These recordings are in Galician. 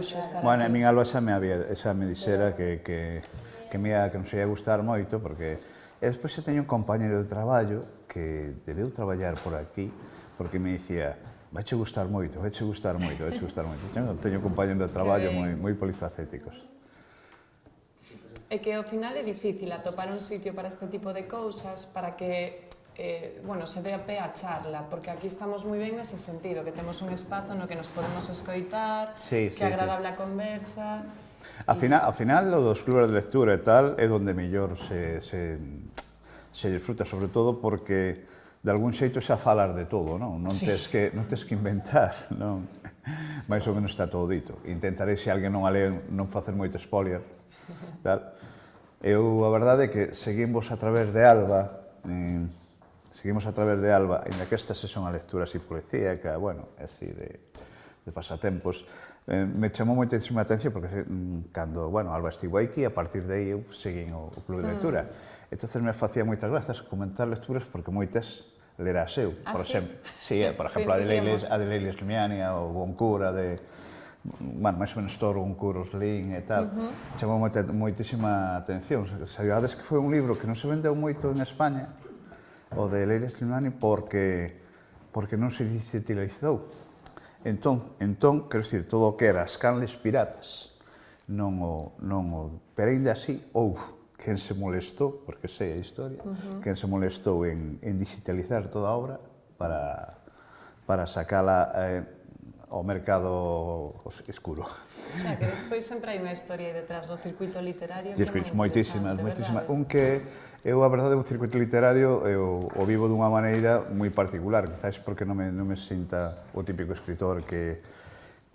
luxo estar Bueno, a aquí. min Alba xa me dixera que non se ia gustar moito, porque... E despois xa teño un compañero de traballo que debeu traballar por aquí, porque me dicía, vaiche gustar moito, vaiche gustar moito, vaiche gustar moito. Teño compañeros de traballo moi polifacéticos. É que ao final é difícil atopar un sitio para este tipo de cousas, para que se dé a pé a charla, porque aquí estamos moi ben nese sentido, que temos un espazo no que nos podemos escoitar, que é agradable a conversa. Ao final, o dos clubes de lectura e tal é onde mellor se disfruta, sobre todo porque de algún xeito xa falas de todo, non? Non tes que inventar, non? Mais ou menos está todo dito. Intentarei, se alguén non a lee, non facer moito spoiler, tal. Eu, a verdade é que seguimos a través de Alba, ainda que esta son a lectura así policíaca, bueno, así de pasatempos, me chamou moitísima atención porque cando, Alba estivo aquí, a partir de aí eu seguín o club de lectura. Entonces me facía moitas grazas comentar lecturas porque moitas lerás eu, por exemplo. Sí, por exemplo, a de Leilis Limiani, o Goncourt, máis ou menos todo Goncourt, Oslin e tal. Chamou moitísima atención. Sabades que foi un libro que non se vendeu moito en España, o de Leilis Limiani, porque non se digitalizou. Entón, quero dicir, todo o que era as canles piratas, pero ainda así houve quen se molestou, porque sei a historia, quen se molestou en digitalizar toda a obra para sacala ao mercado escuro. Xa, que despois sempre hai unha historia detrás do circuito literario que é moi moitísimas. interesante, Un que eu, a verdade, o circuito literario o vivo dunha maneira moi particular, quizás porque non me sinta o típico escritor que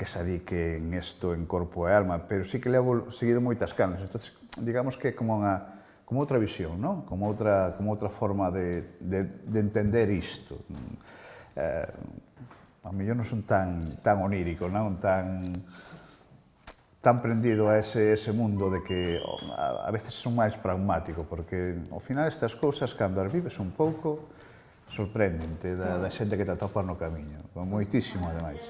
se adique en isto en corpo e alma, pero sí que levo seguido moitas canas. Entón, digamos que é como outra visión, non? Como outra forma de entender isto. A mellor non son tan onírico, non? Tan prendido a ese mundo de que a veces son máis pragmático, porque ao final estas cousas, cando as vives un pouco, sorprendente da xente que te atopas no camiño, moitísimo ademais.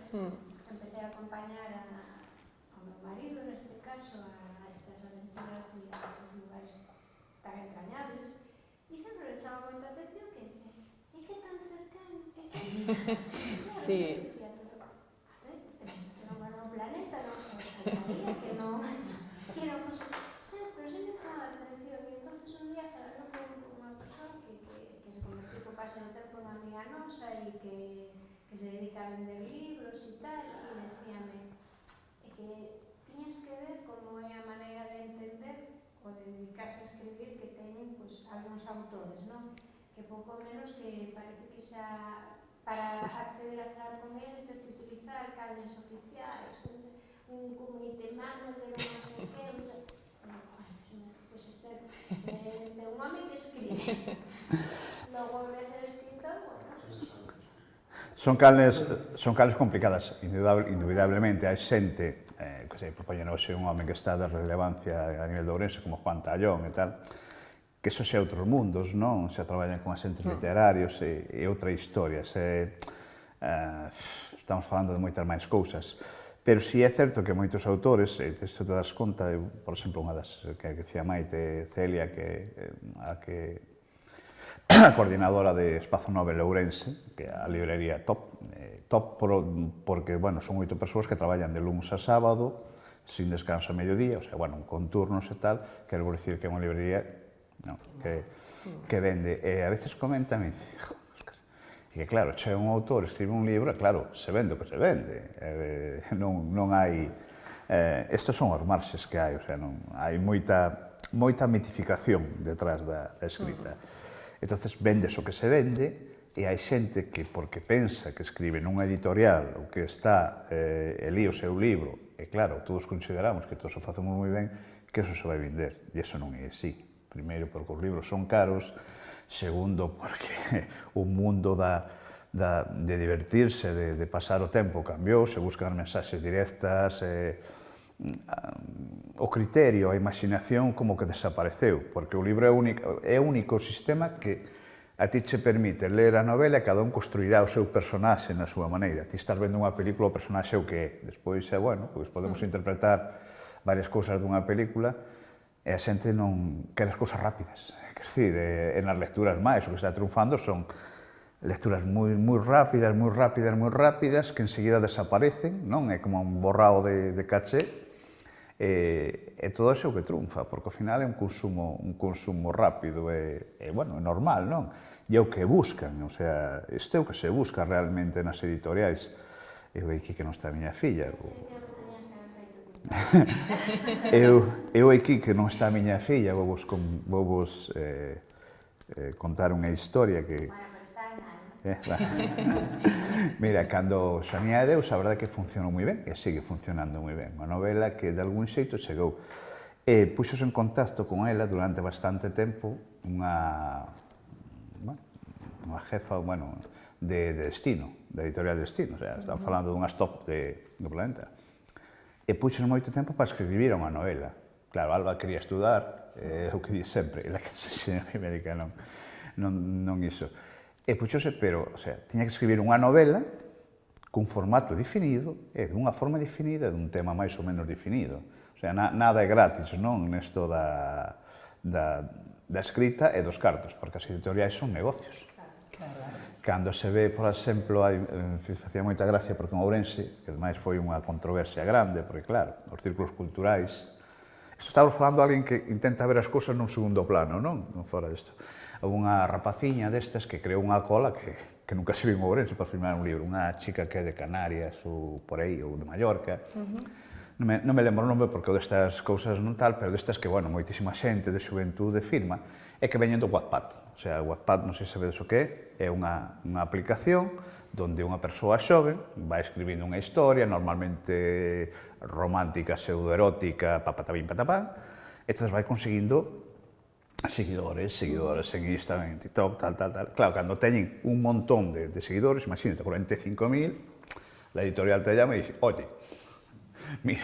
Empecé a acompañar ao meu marido, neste caso, a estas aventuras e a estes lugares tan entrañables, e sempre me chama moita atención que dice, é que é tan cercano, é que Sí. non era un planeta, non se faltaría que non fose, pero sempre chama a atención, e entón un día falando con unha persoa que se convertiu co paso do tempo na amiga nosa e que se dedica a vender libros e tal, e decíame que tiñas que ver como é a maneira de entender ou de dedicarse a escribir que teñen algúns autores, non? Que pouco menos que parece que xa para acceder a falar con eles tens que utilizar canles oficiais, un community manager, non sei que, pois este é un home que escribe. Logo de ser escritor, Son canles complicadas, indudablemente. Hai xente, por poñer hoxe un home que está de relevancia a nivel de Ourense, como Juan Tallón e tal, que eso xa outros mundos, non? Xa traballan con asentes literarios e outra historia. Estamos falando de moitas máis cousas. Pero si é certo que moitos autores, isto te das conta, por exemplo, unha das que decía Maite Celia, a coordinadora de Espazo Nobel Ourense, que é a librería top porque, son 8 persoas que traballan de luns a sábado, sin descanso a mediodía, con turnos e tal, quero dicir que é unha librería que vende. E a veces comentan e dicen, que claro, che un autor escribe un libro, claro, se vende o que se vende. Non hai... Estos son os marxes que hai, hai moita mitificación detrás da escrita. Entonces, vendes o que se vende, e hai xente que, porque pensa que escribe nunha editorial ou que está elí o seu libro, e claro, todos consideramos que todos o facemos moi ben, que eso se vai vender, e eso non é así. Primeiro, porque os libros son caros. Segundo, porque o mundo de divertirse, de pasar o tempo cambiou, se buscan mensaxes directas, o criterio, a imaginación como que desapareceu, porque o libro é o único sistema que a ti che permite ler a novela e cada un construirá o seu personaxe na súa maneira. Ti estás vendo unha película, o personaxe é o que é. Despois, bueno, pois podemos interpretar varias cousas dunha película e a xente non quere as cousas rápidas. Quer dizer, e nas lecturas máis, o que está triunfando son lecturas moi rápidas, que enseguida desaparecen, non? É como un borrao de caché, e todo iso é o que triunfa, porque ao final é un consumo rápido, bueno, é normal, non? E é o que buscan, o sea, isto é o que se busca realmente nas editoriais. Eu aquí que non está a miña filla. Eu aquí que non está a miña filla, vou vos contar unha historia que... Mira, cando Xamía de Deus, a verdade que funcionou moi ben, e sigue funcionando moi ben. Unha novela que de algún xeito chegou. E puxos en contacto con ela durante bastante tempo unha jefa, de Destino, da editorial Destino. O sea, están falando dunhas top do planeta. E puxos moito tempo para escribir unha novela. Claro, Alba quería estudar, é o que di sempre, ela que se América non iso. E puxose, pero, o sea, tiña que escribir unha novela cun formato definido e dunha forma definida e dun tema máis ou menos definido. O sea, nada é gratis, non? Nesto da escrita e dos cartos, porque as editoriais son negocios. Cando se ve, por exemplo, facía moita gracia porque en Ourense, que ademais foi unha controversia grande, porque claro, os círculos culturais... Isto estaba falando alguén que intenta ver as cousas nun segundo plano, non? Non fora disto. Houve unha rapaciña destas que creou unha cola que nunca se viu en Ourense para firmar un libro. Unha chica que é de Canarias ou por aí, ou de Mallorca. Non me lembro o nome porque destas cousas non tal, pero destas que, bueno, moitísima xente de xuventude firma e que veñen do Wattpad. O sea, o Wattpad, non sei se sabedes o que é unha aplicación onde unha persoa xoven vai escribindo unha historia, normalmente romántica, pseudoerótica, papatabín, patapán, e entón vai conseguindo seguidores en Instagram, en TikTok, tal. Claro, cando teñen un montón de seguidores, imagínate, 45.000, la editorial te llama e dice, oye, mira,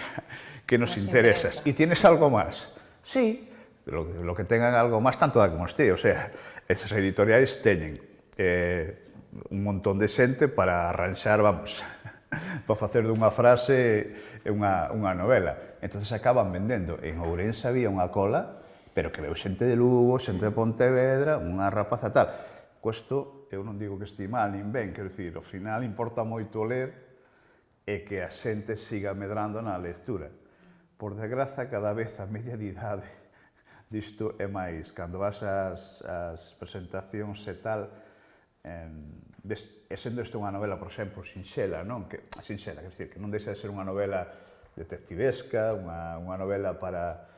que nos interesas, ¿y tienes algo más? Sí, lo que tengan algo más, tanto da como este, o sea, esas editoriais teñen un montón de xente para arranxar, vamos, para facer dunha frase unha novela. Entón acaban vendendo. En Ourense había unha cola, pero que veu xente de Lugo, xente de Pontevedra, unha rapaza tal. Cuesto, eu non digo que esti mal nin ben, quero dicir, ao final importa moito ler e que a xente siga medrando na lectura. Por desgraza, cada vez a media de idade disto é máis. Cando vas ás presentacións e tal, e sendo isto unha novela, por exemplo, sinxela, non? Sinxela, quer dizer, que non deixa de ser unha novela detectivesca, unha novela para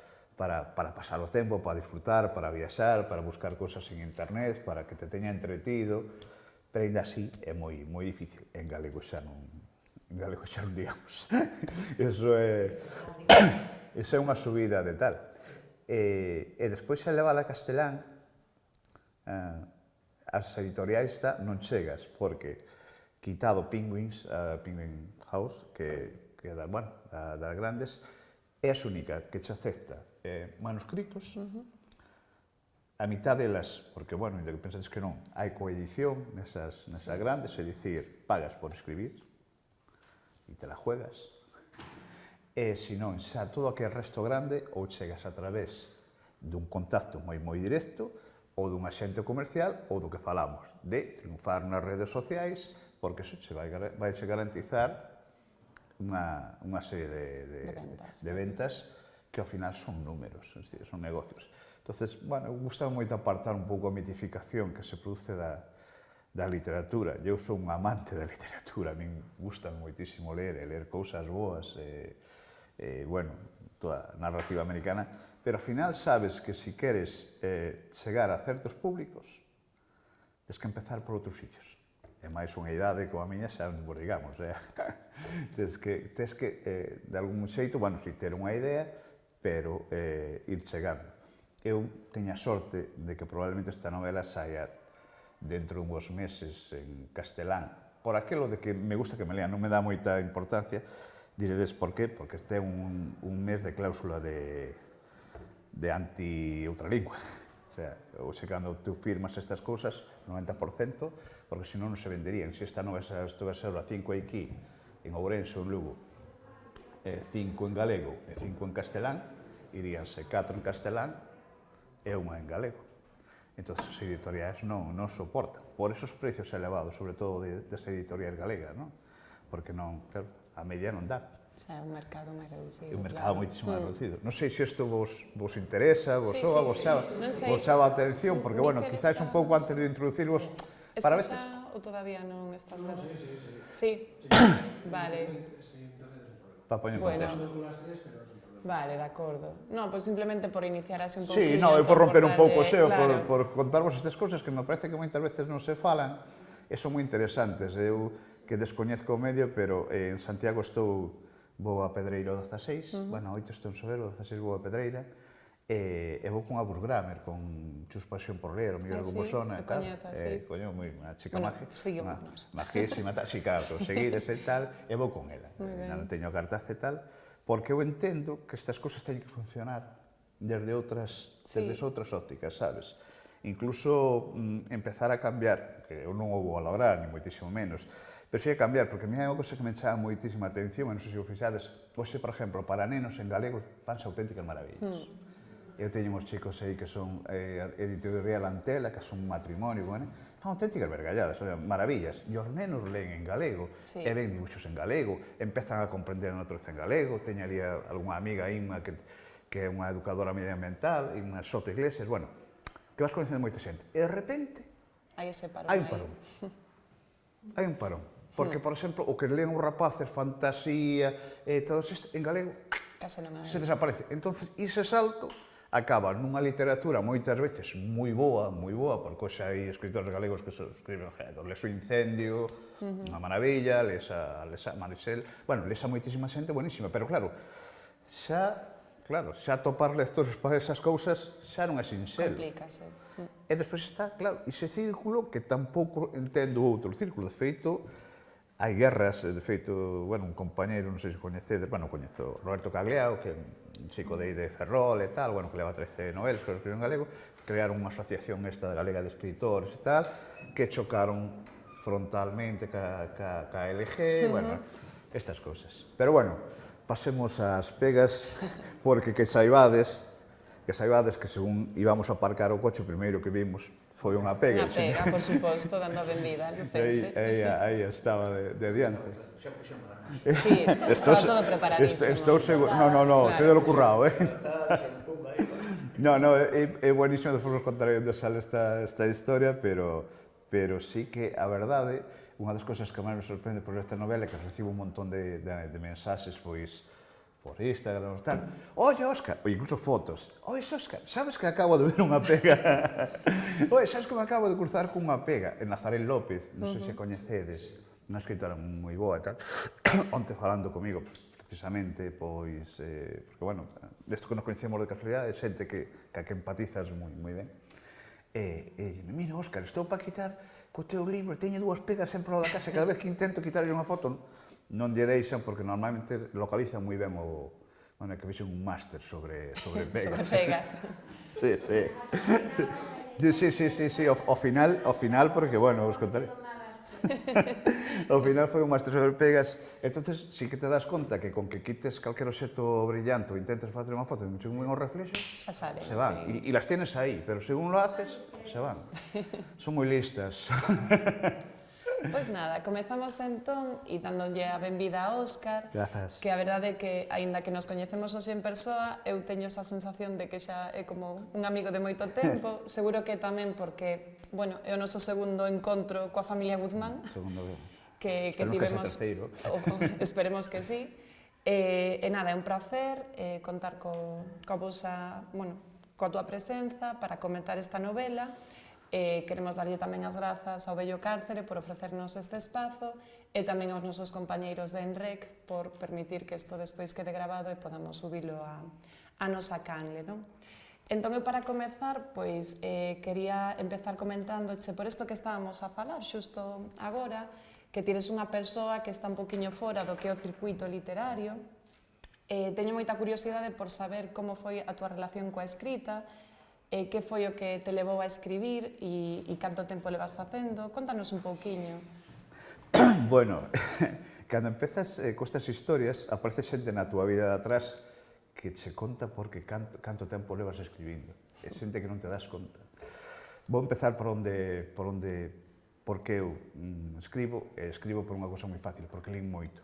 pasar o tempo, para disfrutar, para viaxar, para buscar cousas en internet, para que te teña entretido, pero ainda así é moi difícil. En galego xa non digamos. Iso é unha subida de tal. E despois xa levar a castelán, as editoriais non chegas, porque quitado Penguin House, que é das grandes, é a única que che acepta manuscritos, a mitad delas, porque, bueno, ainda que pensades que non, hai coedición nesas grandes, é dicir, pagas por escribir e te la juegas. E, se non, xa todo o que é resto grande, ou chegas a través dun contacto moi directo, ou dun axente comercial, ou do que falamos, de triunfar nas redes sociais, porque iso che vai garantizar unha serie de ventas que ao final son números, son negocios. Entonces, bueno, gusta moito apartar un pouco a mitificación que se produce da literatura. Eu sou un amante da literatura, a min gusta moitísimo ler cousas boas, bueno, toda a narrativa americana, pero ao final sabes que se queres chegar a certos públicos, tens que empezar por outros sitios. É máis unha idade como a miña, xa non vos digamos, tens que, de algún xeito, bueno, si ter unha idea, pero ir chegando. eu teño a sorte de que probablemente esta novela saia dentro dunhos meses en castelán. Por aquilo de que me gusta que me lean, non me dá moita importancia, diredes por qué, porque ten un mes de cláusula de anti outra lingua. O sea, cando tú firmas estas cousas, 90%, porque senón non se venderían. Se esta nova estuvese a 5 aquí, en Ourense ou en Lugo, 5 en galego e 5 en castelán, iríanse 4 en castelán e unha en galego. Entón, as editoriais non soportan. Por esos precios elevados, sobre todo das editoriais galegas, non? Porque non, claro, a media non dá. Xa é un mercado máis reducido, É un mercado claro. moitísimo máis reducido. Non sei se isto vos interesa, vos Sí, soa, sí, non sei. vos chama a atención, porque, bueno, Miquel, quizás un pouco antes de introducirvos, para Estás veces... xa ou todavía non estás grabando? Sí. Vale. Para poñer Bueno. contexto. Vale, de acordo. No, pois simplemente por iniciar así un pouco. Sí, no, eu por romper un pouco o seo, por contarvos estas cousas que me parece que moitas veces non se falan e son moi interesantes. Eu que descoñezco o medio, pero en Santiago vou a Pedreira o 16, bueno, 8 estou en Sobero, o 16 vou a Pedreira, e vou con a Burgramer, con Chus Pasión por Ler, o Miguel Gomosona e tal. Coño, moi unha chica majísima, tal, si, claro, seguides e tal, e vou con ela. Non teño cartaz e tal, porque eu entendo que estas cousas teñen que funcionar desde outras ópticas, sabes? Incluso empezar a cambiar, que eu non o vou a lograr, ni moitísimo menos, pero sí a cambiar, porque a mí é unha cosa que me chama moitísima atención, e non sei se o fixades, hoxe, por exemplo, para nenos en galego fanse auténticas maravillas. Eu teño uns chicos aí que son editorial Antela, que son un matrimonio, bueno, fan auténticas vergalladas, maravillas. E os nenos leen en galego, e ven dibuixos en galego, empezan a comprender a natureza en galego, teño ali algunha amiga aí que é unha educadora medioambiental, e unha Soto Iglesias, bueno, que vas conhecendo moita xente. E de repente, hai ese parón. hai un parón. Hai un parón. Porque, por exemplo, o que leen os rapaces, fantasía, todo isto, en galego, se desaparece. Entón, ese salto acaba nunha literatura moitas veces moi boa, porque hoxe hai escritores galegos que escriben, les o Incendio, unha maravilla, les a Marisel, bueno, les a moitísima xente, buenísima, pero claro, xa topar lectores para esas cousas xa non é sinxelo. Complícase. E despois está, claro, ese círculo que tampouco entendo outro círculo. De feito, hai guerras, de feito, bueno, un compañeiro, non sei se coñecedes, bueno, coñezo Roberto Cagliao, que é un chico de Ferrol e tal, bueno, que leva 13 novelas, que escribe en galego, crearon unha asociación esta galega de escritores e tal, que chocaron frontalmente ca LG, bueno, estas cousas. Pero bueno, pasemos ás pegas, porque que saibades que según íbamos a aparcar o coche, o primeiro que vimos foi unha pega. Unha pega, por suposto, dando a benvida, lucense. Aí estaba de diante. Sí, estaba todo preparadísimo. Estou seguro, no, tedo lo currado, No, é buenísimo, despois vos contarei onde sale esta historia, pero sí que a verdade, unha das cousas que máis me sorprende por esta novela é que recibo un montón de mensaxes, pois, por Instagram, tal. Oye, Óscar, ou incluso fotos. Oye, Óscar, sabes que acabo de ver unha pega? Oye, sabes que me acabo de cruzar cunha pega? En Nazarén López, non sei se coñecedes, unha escritora moi boa e tal, onte falando comigo, precisamente, pois, porque, bueno, desto que nos coñecemos de casualidade, xente que empatizas moi ben. E, mira, Óscar, estou para quitar co teu libro, teño dúas pegas sempre ao da casa, cada vez que intento quitarlle unha foto, non lle deixan, porque normalmente localizan moi ben o... Bueno, que fixen un máster sobre pegas. Sobre pegas. Sí, ao final, porque, bueno, vos contaré. Ao final foi un máster sobre pegas, entonces sí que te das conta que con que quites calquer obxecto brillante ou intentes facer unha foto e mucho moi reflexo, xa salen, se van. sí. E las tienes aí, pero según lo haces, se van. Son moi listas. Pois nada, comezamos entón e dándolle a benvida a Óscar. Grazas. Que a verdade é que, aínda que nos coñecemos hoxe en persoa, eu teño esa sensación de que xa é como un amigo de moito tempo. Seguro que tamén porque, bueno, é o noso segundo encontro coa familia Guzmán. Segundo que tivemos... Esperemos que sí. E nada, é un placer contar coa vosa, bueno, coa túa presenza para comentar esta novela. Queremos darlle tamén as grazas ao Bello Cárcere por ofrecernos este espazo e tamén aos nosos compañeiros de Enrec por permitir que isto despois quede grabado e podamos subilo a nosa canle, non? Entón, eu para comezar, pois, quería empezar comentándoche por isto que estábamos a falar xusto agora, que tires unha persoa que está un poquinho fora do que é o circuito literario. Teño moita curiosidade por saber como foi a túa relación coa escrita, que foi o que te levou a escribir e canto tempo levas facendo. Contanos un pouquiño. Bueno, cando empezas costas historias, aparece xente na túa vida de atrás que che conta porque canto tempo levas escribindo. É xente que non te das conta. Vou empezar porque eu escribo por unha cosa moi fácil, porque lín moito.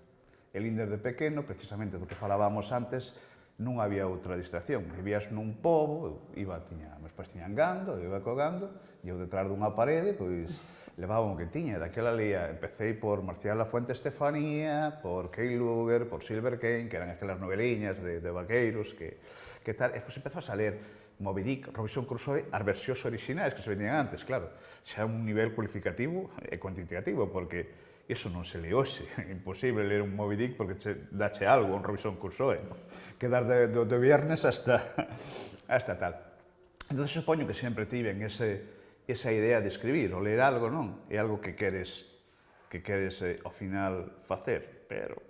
E lín desde pequeno, precisamente do que falábamos antes, non había outra distracción. Vivías nun pobo, meus pais tiñan gando, eu iba cogando, e eu detrás dunha parede, pois, levaba o que tiña. Daquela lía, empecé por Marcial Lafuente Estefanía, por Kay Luger, por Silver Kane, que eran aquelas noveliñas de vaqueiros, que tal, e depois empezas a ler Moby Dick, Robinson Crusoe, as versións orixinais que se venían antes, claro. Xa é un nivel cualificativo e cuantitativo, porque iso non se lee hoxe. É imposible ler un Moby Dick porque dache algo, un Robinson Crusoe. Quedar do viernes hasta tal. Entón, supoño que sempre tiven esa idea de escribir, ou ler algo, non? É algo que queres ao final facer, pero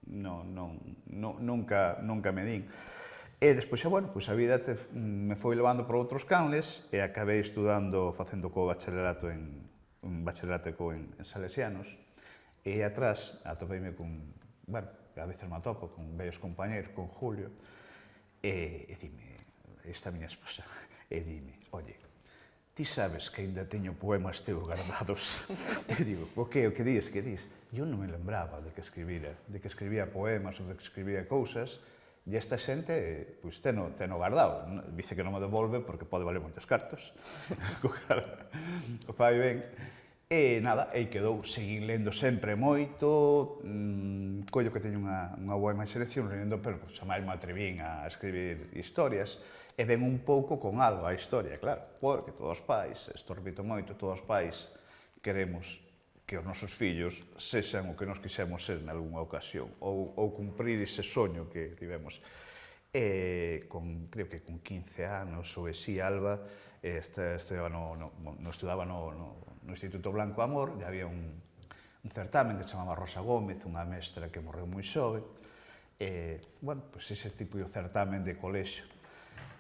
nunca me din. E despois, bueno, a vida me foi levando por outros canles e acabei estudando, facendo co bacharelato en Salesianos. E atrás atopeime con, bueno, a veces me atopo con vellos compañeros, con Julio, e dime, esta miña esposa, e dime, oye, ti sabes que ainda teño poemas teus guardados? E digo, o que dis? Eu non me lembraba de que escribía poemas ou de que escribía cousas, e esta xente, pois, teno guardado. Dice que non me devolve porque pode valer moitos cartos. O fai ben. E nada, aí quedou, seguín lendo sempre moito, collo que teño unha boa imaginación lendo, pero xamais me atrevín a escribir historias, e ven un pouco con algo a historia, claro, porque todos os pais, isto repito moito, todos os pais queremos que os nosos fillos sexan o que nos quixemos ser nalgúna ocasión, ou cumprir ese soño que tivemos. Creo que con 15 anos, ou así, Alba, estudaba no Instituto Blanco Amor, e había un certamen que se chamaba Rosa Gómez, unha mestra que morreu moi xove, bueno, pois ese tipo de certamen de colexio.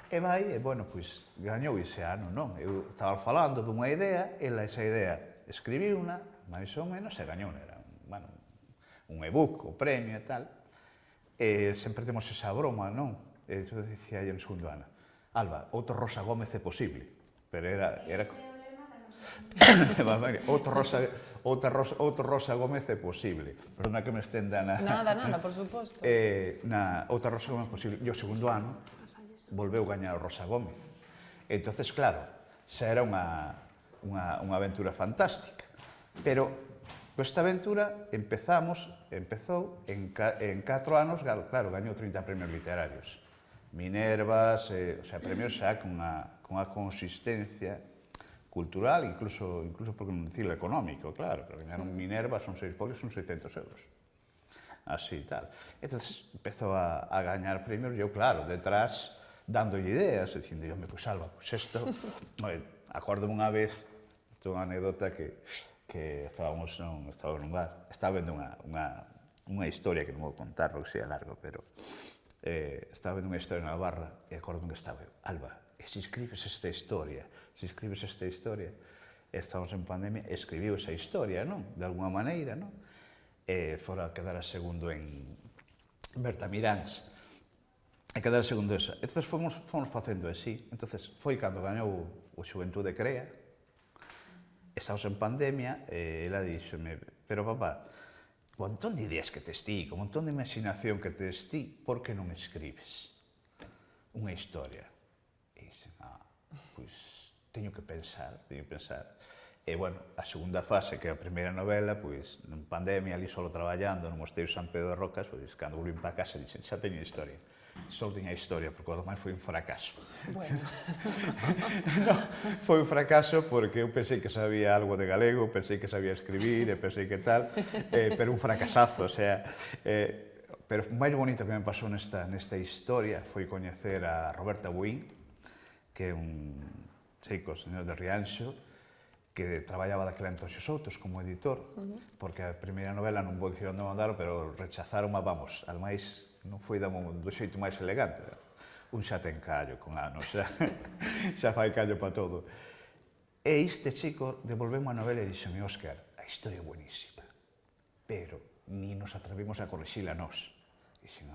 E bueno, pois gañou ese ano, non? Eu estaba falando dunha idea, ela esa idea escribiu-na, máis ou menos, e gañou, era un e-book, o premio e tal, e sempre temos esa broma, non? E eu dicía en segundo ano, Alba, outro Rosa Gómez é posible, pero era outro Rosa Gómez é posible. Perdona que me estenda na... Nada, por suposto. Outra Rosa Gómez é posible. E o segundo ano volveu gañar o Rosa Gómez. Entonces, claro, xa era unha aventura fantástica. Pero esta aventura empezou en 4 anos, claro, gañou 30 premios literarios. Minervas, premios xa con unha consistencia cultural, incluso por non dicirlo económico, claro, pero gañaron Minerva, son 6 folios, son 600 euros. Así, tal. Entón, empezou a gañar premios, e eu, claro, detrás, dándolle ideas, dicindo, pois, Alba, pois isto... Acórdome unha vez, unha anécdota que estábamos nun bar, estaba vendo unha historia que non vou contar, porque sea largo, pero estaba vendo unha historia na barra, e acórdome que estaba eu, Alba, e se escribes esta historia, estábamos en pandemia, escribiu esa historia, non? De alguna maneira, non? E fora a quedar a segundo en Bertamiráns, e quedar a segundo esa. Entón, fomos facendo así. Entón, foi cando gañou o Xuventude Crea, estábamos en pandemia, e ela díxome, pero papá, o montón de ideas que tes ti, o montón de imaginación que tes ti, por que non escribes unha historia? E dixen, pois, teño que pensar. E, bueno, a segunda fase, que é a primeira novela, pois, en pandemia, ali solo traballando no Mosteiro San Pedro de Rocas, pois, cando volvín para casa, dixen, xa teño historia. Só tiña historia, porque o demais foi un fracaso. Bueno. No, foi un fracaso porque eu pensei que sabía algo de galego, pensei que sabía escribir, e pensei que tal, pero un fracasazo, o sea... Pero o máis bonito que me pasou nesta historia foi coñecer a Roberta Buín, que é un chico, señor de Rianxo, que traballaba daquela en Toxos Soutos como editor, porque a primeira novela non vou dicir onde mandaron, pero rechazaron, vamos, ademais non foi do xeito máis elegante. Un xa ten callo con anos, xa fai callo para todo. E este chico devolveu a novela e dixome, Óscar, a historia é buenísima, pero ni nos atrevimos a corrixila nós. E dixen,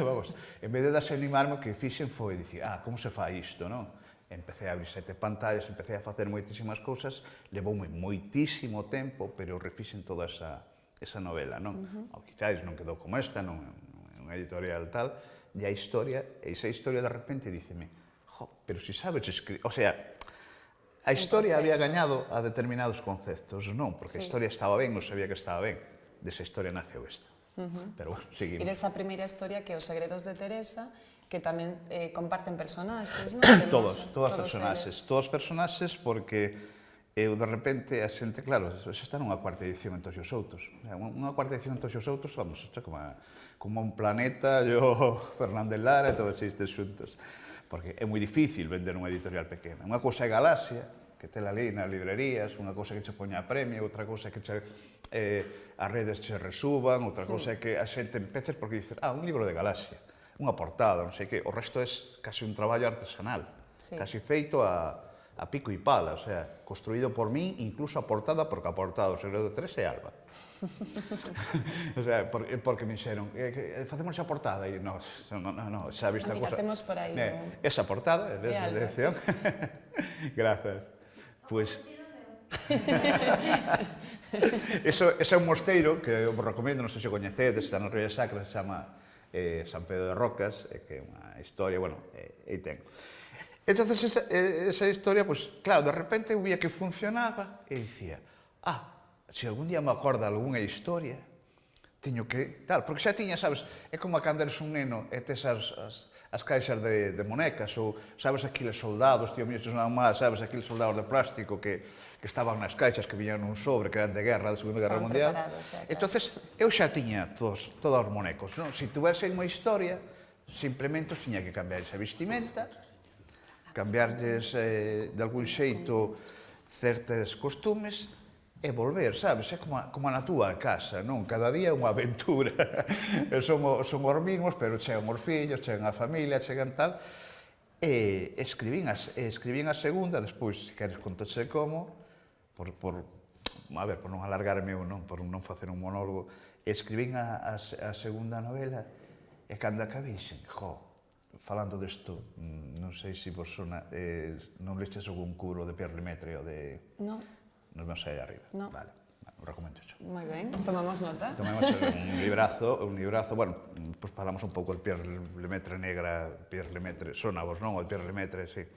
vamos, en vez de desanimarme, o que fixen foi dicir, como se fai isto, non? Empecé a abrir 7 pantallas, empecé a facer moitísimas cousas, levoume moitísimo tempo, pero refixen toda esa novela, non? Ou quizáis non quedou como esta, non é unha editorial tal, e a historia, e esa historia de repente díceme, pero si sabes escribir, o sea, a historia había gañado a determinados conceptos, non? Porque a historia estaba ben, non sabía que estaba ben, desa historia naceu esta. Pero bueno, seguimos. E desa primeira historia que é Os segredos de Teresa, que tamén comparten personaxes, non? Todos personaxes, porque eu de repente a xente, claro, xa está nunha cuarta edición en Toxos Soutos. Unha cuarta edición en Toxos Soutos, vamos, isto é como un planeta, yo, Fernández Lara e todos estes xuntos. Porque é moi difícil vender unha editorial pequena. Unha cousa é Galaxia, que tela ali nas librerías, unha cousa que che poña a premio, outra cousa que as redes che resuban, outra cousa é que a xente empeces porque dices, un libro de Galaxia, unha portada, non sei que, o resto é casi un traballo artesanal, casi feito a pico e pala, o sea, construído por mí, incluso a portada, porque a portada do Segredo de Teresa é Alba. O sea, porque me dixeron, facemos a portada, e non, xa viste a cousa. Mira, temos por aí. Esa portada, é a edición. Grazas. Pois... Ese é un mosteiro que eu vos recomendo, non sei se coñecedes, está na Ría Sacra, se chama San Pedro de Rocas, que é unha historia, bueno, aí ten. Entón, esa historia, pues, claro, de repente eu vía que funcionaba e dicía, se algún día me acorda algunha historia, teño que, tal, porque xa tiña, sabes, é como cando eres un neno e tes as caixas de monecas, ou, sabes, aqueles soldados, tío mío, non máis, sabes, aqueles soldados de plástico que estaban nas caixas, que viñan nun sobre, que eran de guerra, da Segunda Guerra Mundial. Entón, eu xa tiña todos os monecos, non? Se tuvese unha historia, simplemente tiña que cambiar esa vestimenta, cambiarlles de algún xeito certos costumes e volver, sabes? É como na túa casa, non? Cada día é unha aventura. Somos os mismos, pero chegan os fillos, chegan a familia, chegan tal. E escribín a segunda, despois, se queres contoche como, por non alargarme ou non, por non facer un monólogo, escribín a segunda novela e cando acabei dixen, falando desto, non sei se vos sona, non leches o concurso de Pierre Lemaitre ou de... Non. Nos vemos aí arriba. No. Vale, o recomendo xo. Moi ben, tomamos nota. Tomamos un librazo, bueno, pues falamos un pouco de Pierre Lemaitre negra, Pierre Lemaitre, son a vos, non? O Pierre Lemaitre, sí.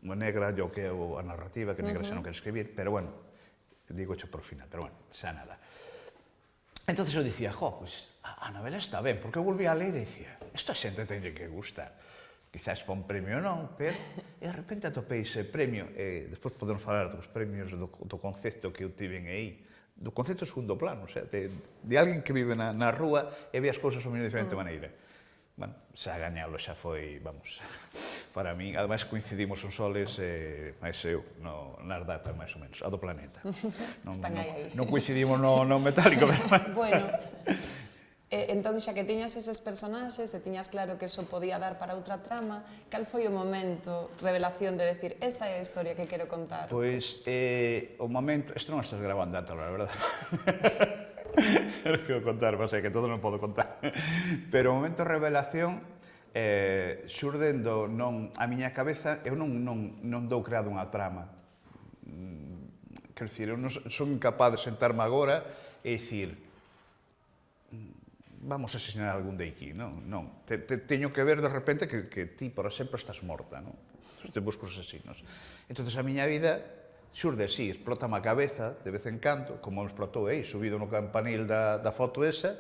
O negra, yo que é a narrativa, que negra xa non quere escribir, pero bueno, digo xo por final, pero bueno, xa nada. Entonces eu dicía, pues a novela está ben, porque eu volví a ler e dicía, esta xente teñe que gustar. Quizás para un premio non, pero de repente atopei ese premio, e despois podemos falar dos premios do concepto que eu tiven aí, do concepto segundo plano, o sea, de alguén que vive na rúa e ve as cousas de unha diferente maneira. Bueno, xa gañalo, xa foi, vamos, para min, ademais coincidimos os soles, máis eu, nas datas máis ou menos, a do planeta. Están aí. Non coincidimos no metálico, pero... Bueno, entón, xa que tiñas eses personaxes e tiñas claro que eso podía dar para outra trama, cal foi o momento, revelación de decir, esta é a historia que quero contar? Pois, o momento... Isto non estás grabando a la verdad. Non quero contar, pasa que todo non podo contar. Pero o momento de revelación, xurdendo a miña cabeza, eu non dou creado unha trama. Quero dicir, eu non son incapaz de sentarme agora e dicir, vamos a asesinar algún de aquí, non? Teño que ver de repente que ti, por exemplo, estás morta, non? Te busco os asesinos. Entón, a miña vida xurde así, explótame a cabeza de vez en cando, como me explotou aí, subido no campanil da foto esa,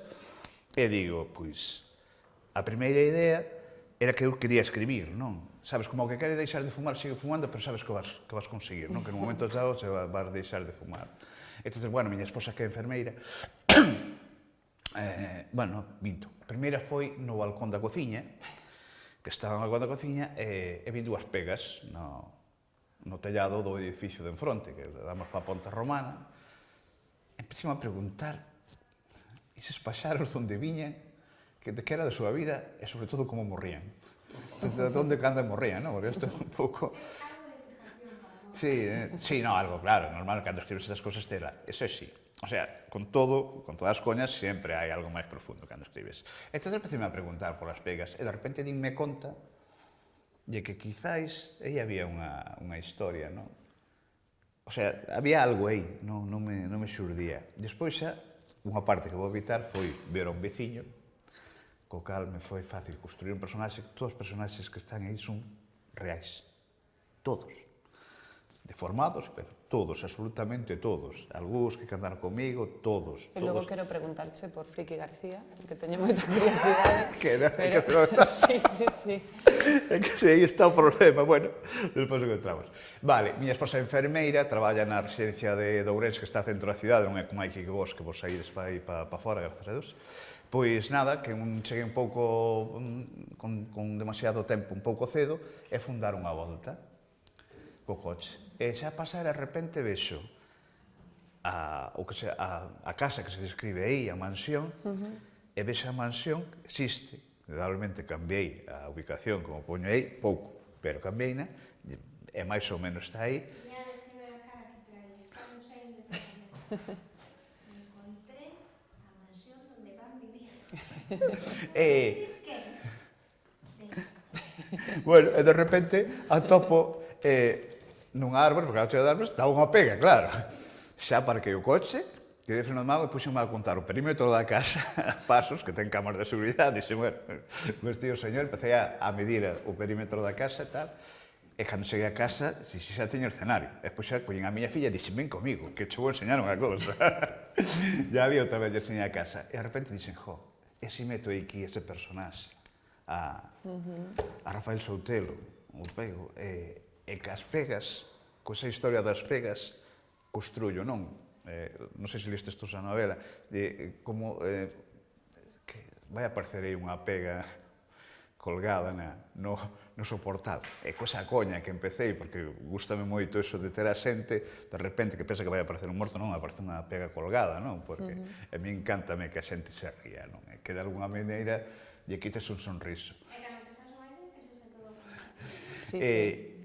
e digo, pois, a primeira idea era que eu quería escribir, non? Sabes, como que quere deixar de fumar, sigue fumando, pero sabes que vas conseguir, non? Que en un momento dado se vas deixar de fumar. Entón, bueno, miña esposa que é enfermeira, bueno, minto. A primeira foi no balcón da cociña, que estaban agua da cociña e vi dúas pegas no tellado do edificio de enfronte, que damos pa Ponte Romana. Empecé a preguntar eses paxaros onde viñan, que era da súa vida e, sobre todo, como morrían. De onde cando morrían, non? Porque isto é un pouco... Sí, no, algo claro, normal, cando escribes estas cosas, eso sí. O sea, con todo, con todas as coñas, sempre hai algo máis profundo cando escribes. Entón, empecé a preguntar polas pegas, e de repente dinme conta de que quizáis aí había unha historia, non? O sea, había algo aí, non me xurdía. Despois xa, unha parte que vou evitar foi ver a un veciño, co cal me foi fácil construir un personaxe. Todos os personaxes que están aí son reais. Todos. Deformados, pero todos, absolutamente todos. Algúns que cantaron comigo, todos. E logo quero preguntarche por Friki García, que teño moita curiosidade. Sí. É que aí está o problema, bueno, despois encontramos. Vale, miña esposa é enfermeira, traballa na residencia de Ourense, que está centro da cidade, non é como hai que vos saídes para aí para fora, grazas a Deus. Pois nada, que cheguei un pouco, con demasiado tempo, un pouco cedo, e fun dar unha volta co coche. E xa pasar, de repente, vexo a casa que se describe aí, a mansión, e vexo a mansión, existe. Realmente cambiei a ubicación, como poño aí, pouco, pero cambiei, e máis ou menos está aí. Ya describe a cara que traía. Estamos aí en departamento. Me encontré a mansión donde van vivir. Bueno, e de repente atopo nunha árbore, porque a chega de árbores, está unha pega, claro. Xa parquei o coche, tirei freno de mão e puxeme a contar o perímetro da casa, pasos, que ten cámaras de seguridade, dixen, bueno, vestido o señor, empecé a medir o perímetro da casa e tal, e cando cheguei a casa, xa tiña o escenario. E depois xa collín a miña filla e dixen, ven comigo, que che vou enseñar unha cousa. E ali outra vez lle enseñei a casa. E de repente dixen, e si meto aquí ese personaxe, a Rafael Soutelo, o pego, e que as pegas, co esa historia das pegas, construyo, non? Non sei se listes tos a novela, de como que vai aparecer aí unha pega colgada no soportal. E coa coña que empecé, porque gustame moito eso de ter a xente, de repente, que pensa que vai aparecer un morto, non, aparece unha pega colgada, non? Porque a mí encántame que a xente se ría, non? E que de alguna maneira lle quites un sonriso. E cando te faz unha idea, que se se todo.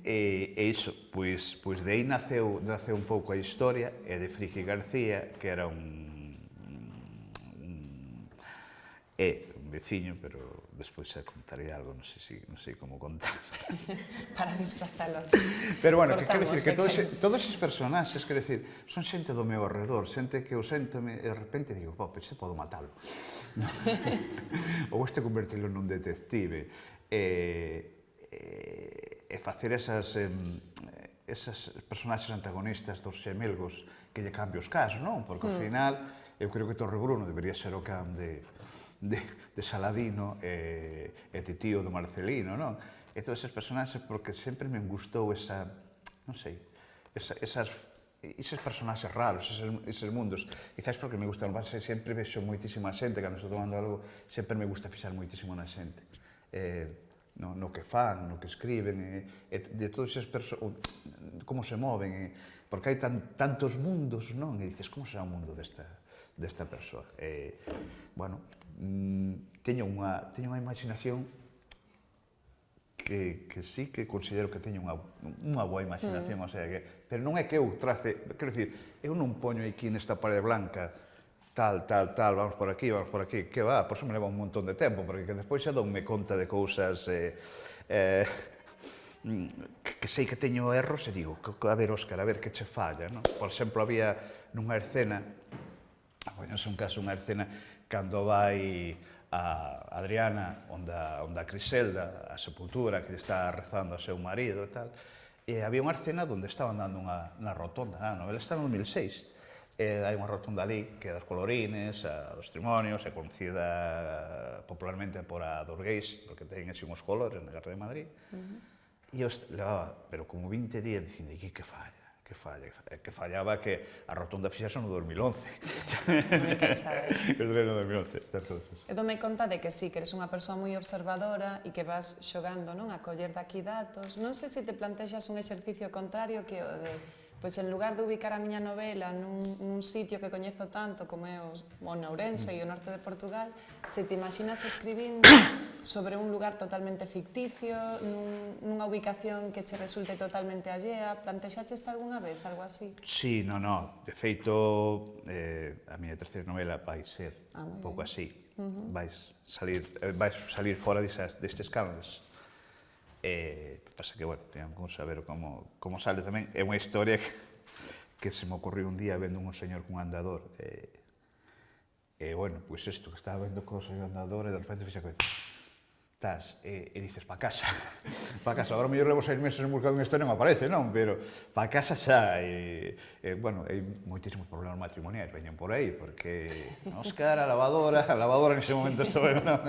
E iso, pois de aí naceu un pouco a historia, e de Friki García, que era un veciño, pero despois xa contaré algo, non sei como contar. Para disfrazalo. Pero bueno, que quero dicir que todos esses personaxes, quero dicir, son xente do meu arredor, xente que eu séntome e de repente digo, este podo matalo. Ou este convertilo nun detective. E facer esas personaxes antagonistas dos xemelgos que lle cambio os casos, non? Porque ao final, eu creo que Torre Bruno debería ser o can de Saladino e Titío do Marcelino, non? E todos esos personaxes, porque sempre me gustou esa, non sei, eses personaxes raros, eses mundos. Quizás porque me gustan máis, sempre vexo moitísima xente, cando estou tomando algo, sempre me gusta fixar moitísimo na xente. No que fan, no que escriben, de todos eses como se moven, porque hai tantos mundos, non? E dices, como será o mundo desta persoa? Bueno, teño unha imaginación que sí que considero que teño unha boa imaginación, o sea que, pero non é que eu trace, quero dicir, eu non poño aquí nesta parede blanca tal, vamos por aquí, que va, por eso me leva un montón de tempo, porque despois xa donme conta de cousas que sei que teño erros e digo, a ver, Óscar, a ver que che falla, non? Por exemplo, había nunha escena, bueno, é un caso, unha escena cando vai a Adriana, onde a Criselda, a sepultura, que está rezando ao seu marido e tal, e había unha escena onde estaban dando na rotonda, a novela está no 2006, hai unha rotonda ali que é das Colorines, a dos Trimonios, é conocida popularmente por a Dorgueis, porque ten así uns colores na Guerra de Madrid. E eu levaba, pero como 20 días, dicindo, que falla, que falla, que fallaba que a rotonda fixase no 2011. Moi cansada. Que estrei no 2011, estas cousas. Eu dome conta de que sí, que eres unha persoa moi observadora e que vas xogando, non, a coller daqui datos. Non sei se te plantexas un exercicio contrario que o de, pois en lugar de ubicar a miña novela nun sitio que coñezo tanto como é o Ourense e o norte de Portugal, se te imaginas escribindo sobre un lugar totalmente ficticio, nunha ubicación que che resulte totalmente allea, plantexaches algunha vez algo así? Sí, no. De feito, a miña terceira novela vai ser un pouco así. Vais salir fora destes cánones. Pasa que, bueno, teníamos que saber como sale tamén. É unha historia que se me ocurriu un día vendo un señor cun andador. Bueno, pois isto, que estaba vendo co señor andador e de repente fixa que e dices, pa casa. Pa casa. Agora mellor levo 6 meses en busca dunha historia e non aparece, non? Pero pa casa xa. Bueno, hai moitísimos problemas matrimoniais, veñen por aí, porque Óscar, a lavadora nese momento estou eu, non?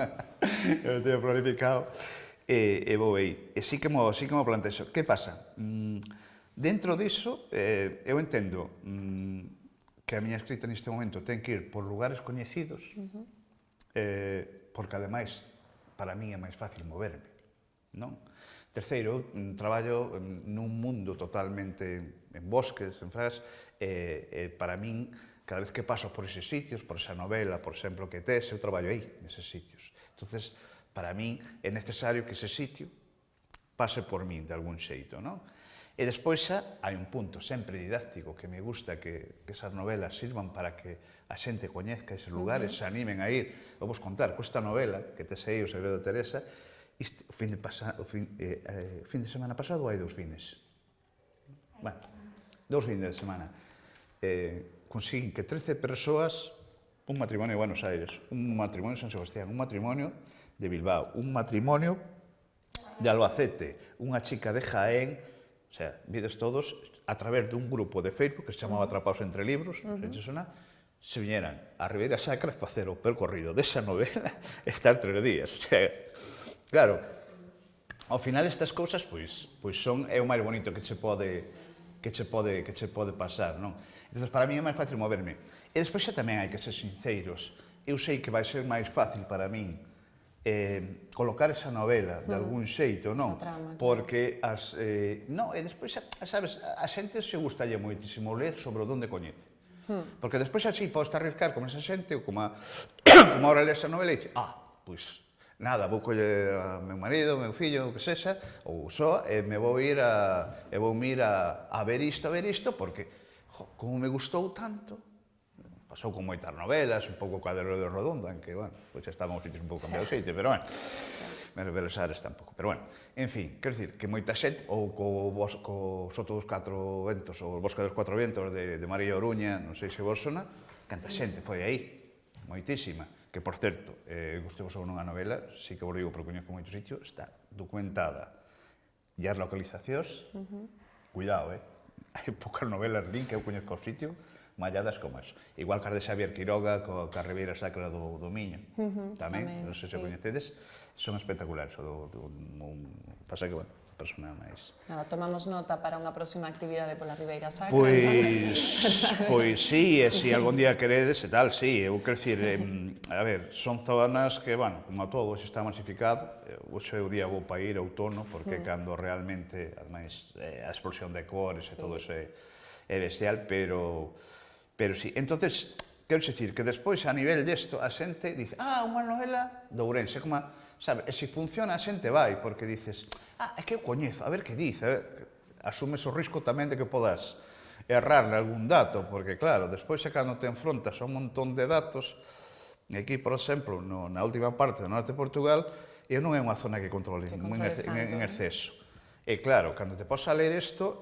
Eu teño planificado. E vou aí. E sí que mo plantexo. Que pasa? Dentro diso, eu entendo que a miña escrita neste momento ten que ir por lugares coñecidos, porque ademais, para mí é máis fácil moverme, non? Terceiro, traballo nun mundo totalmente en bosques, en fras, e para min, cada vez que paso por eses sitios, por esa novela, por exemplo, que tes, eu traballo aí, neses sitios. Entonces, para min é necesario que ese sitio pase por min de algún xeito, non? E despois xa hai un punto sempre didáctico que me gusta que esas novelas sirvan para que a xente coñezca eses lugares, se animen a ir. Vou vos contar, con esta novela que tes aí, O segredo de Teresa, fin de semana pasado hai 2 fines. Bueno, 2 fines de semana. Consiguen que 13 persoas, un matrimonio de Buenos Aires, un matrimonio de San Sebastián, un matrimonio de Bilbao, un matrimonio de Albacete, unha chica de Jaén, o sea, vides todos, a través dun grupo de Facebook que se chamaba Atrapados entre libros, se viñeran a Ribeira Sacra a facer o percorrido desa novela e estar 3 días. O sea, claro, ao final estas cousas, pois é o máis bonito que che pode pasar, non? Entón, para mí é máis fácil moverme. E despois xa tamén hai que ser sinceros. Eu sei que vai ser máis fácil para min colocar esa novela de algún xeito, non? Porque e despois, sabes, a xente se gustalle moitísimo ler sobre onde coñece. Porque despois así podes arriscar como esa xente ou como ahora ler esa novela e dice, pois nada, vou coller a meu marido, meu fillo, o que sexa, ou só, e me vou ir a ver isto, porque como me gustou tanto, pasou con moitas novelas, un pouco Cuadro de Redondo, en que, bueno, pois estaban os sitios un pouco cambiados xeite, pero, bueno, Beles Ares tampouco, pero, bueno, en fin, quero dicir, que moita xente, ou co Soto dos 4 Ventos, ou o Bosque dos 4 Vientos de María Oruña, non sei se vos sona, canta xente foi aí, moitísima, que, por certo, gustei vos nunha novela, si que vos digo, pero coñezo moito sitio, está documentada, e as localizacións, cuidado, hai poucas novelas link que eu coñezco o sitio, malladas como eso. Igual que as de Xavier Quiroga, coa Ribeira Sacra do Miño, tamén, non sei se coñecedes, son espectaculares. Pasa que, bueno, persona máis... Nada, tomamos nota para unha próxima actividade pola Ribeira Sacra. Pois sí, e se algún día queredes e tal, sí, eu quero dicir, a ver, son zonas que, bueno, como a todos está masificado, hoxe o día vou para ir outono, porque cando realmente, ademais, a explosión de cores e todo eso é bestial, pero sí. Entonces, quero dicir que despois, a nivel desto, a xente dice, unha novela de Ourense, como, sabe, e se funciona a xente vai, porque dices, é que eu coñezo, a ver que dice, asumes o risco tamén de que podas errarle algún dato, porque claro, despois xa cando te enfrontas a un montón de datos, aquí, por exemplo, na última parte do norte de Portugal, non é unha zona que controle en exceso. E claro, cando te posa a ler isto,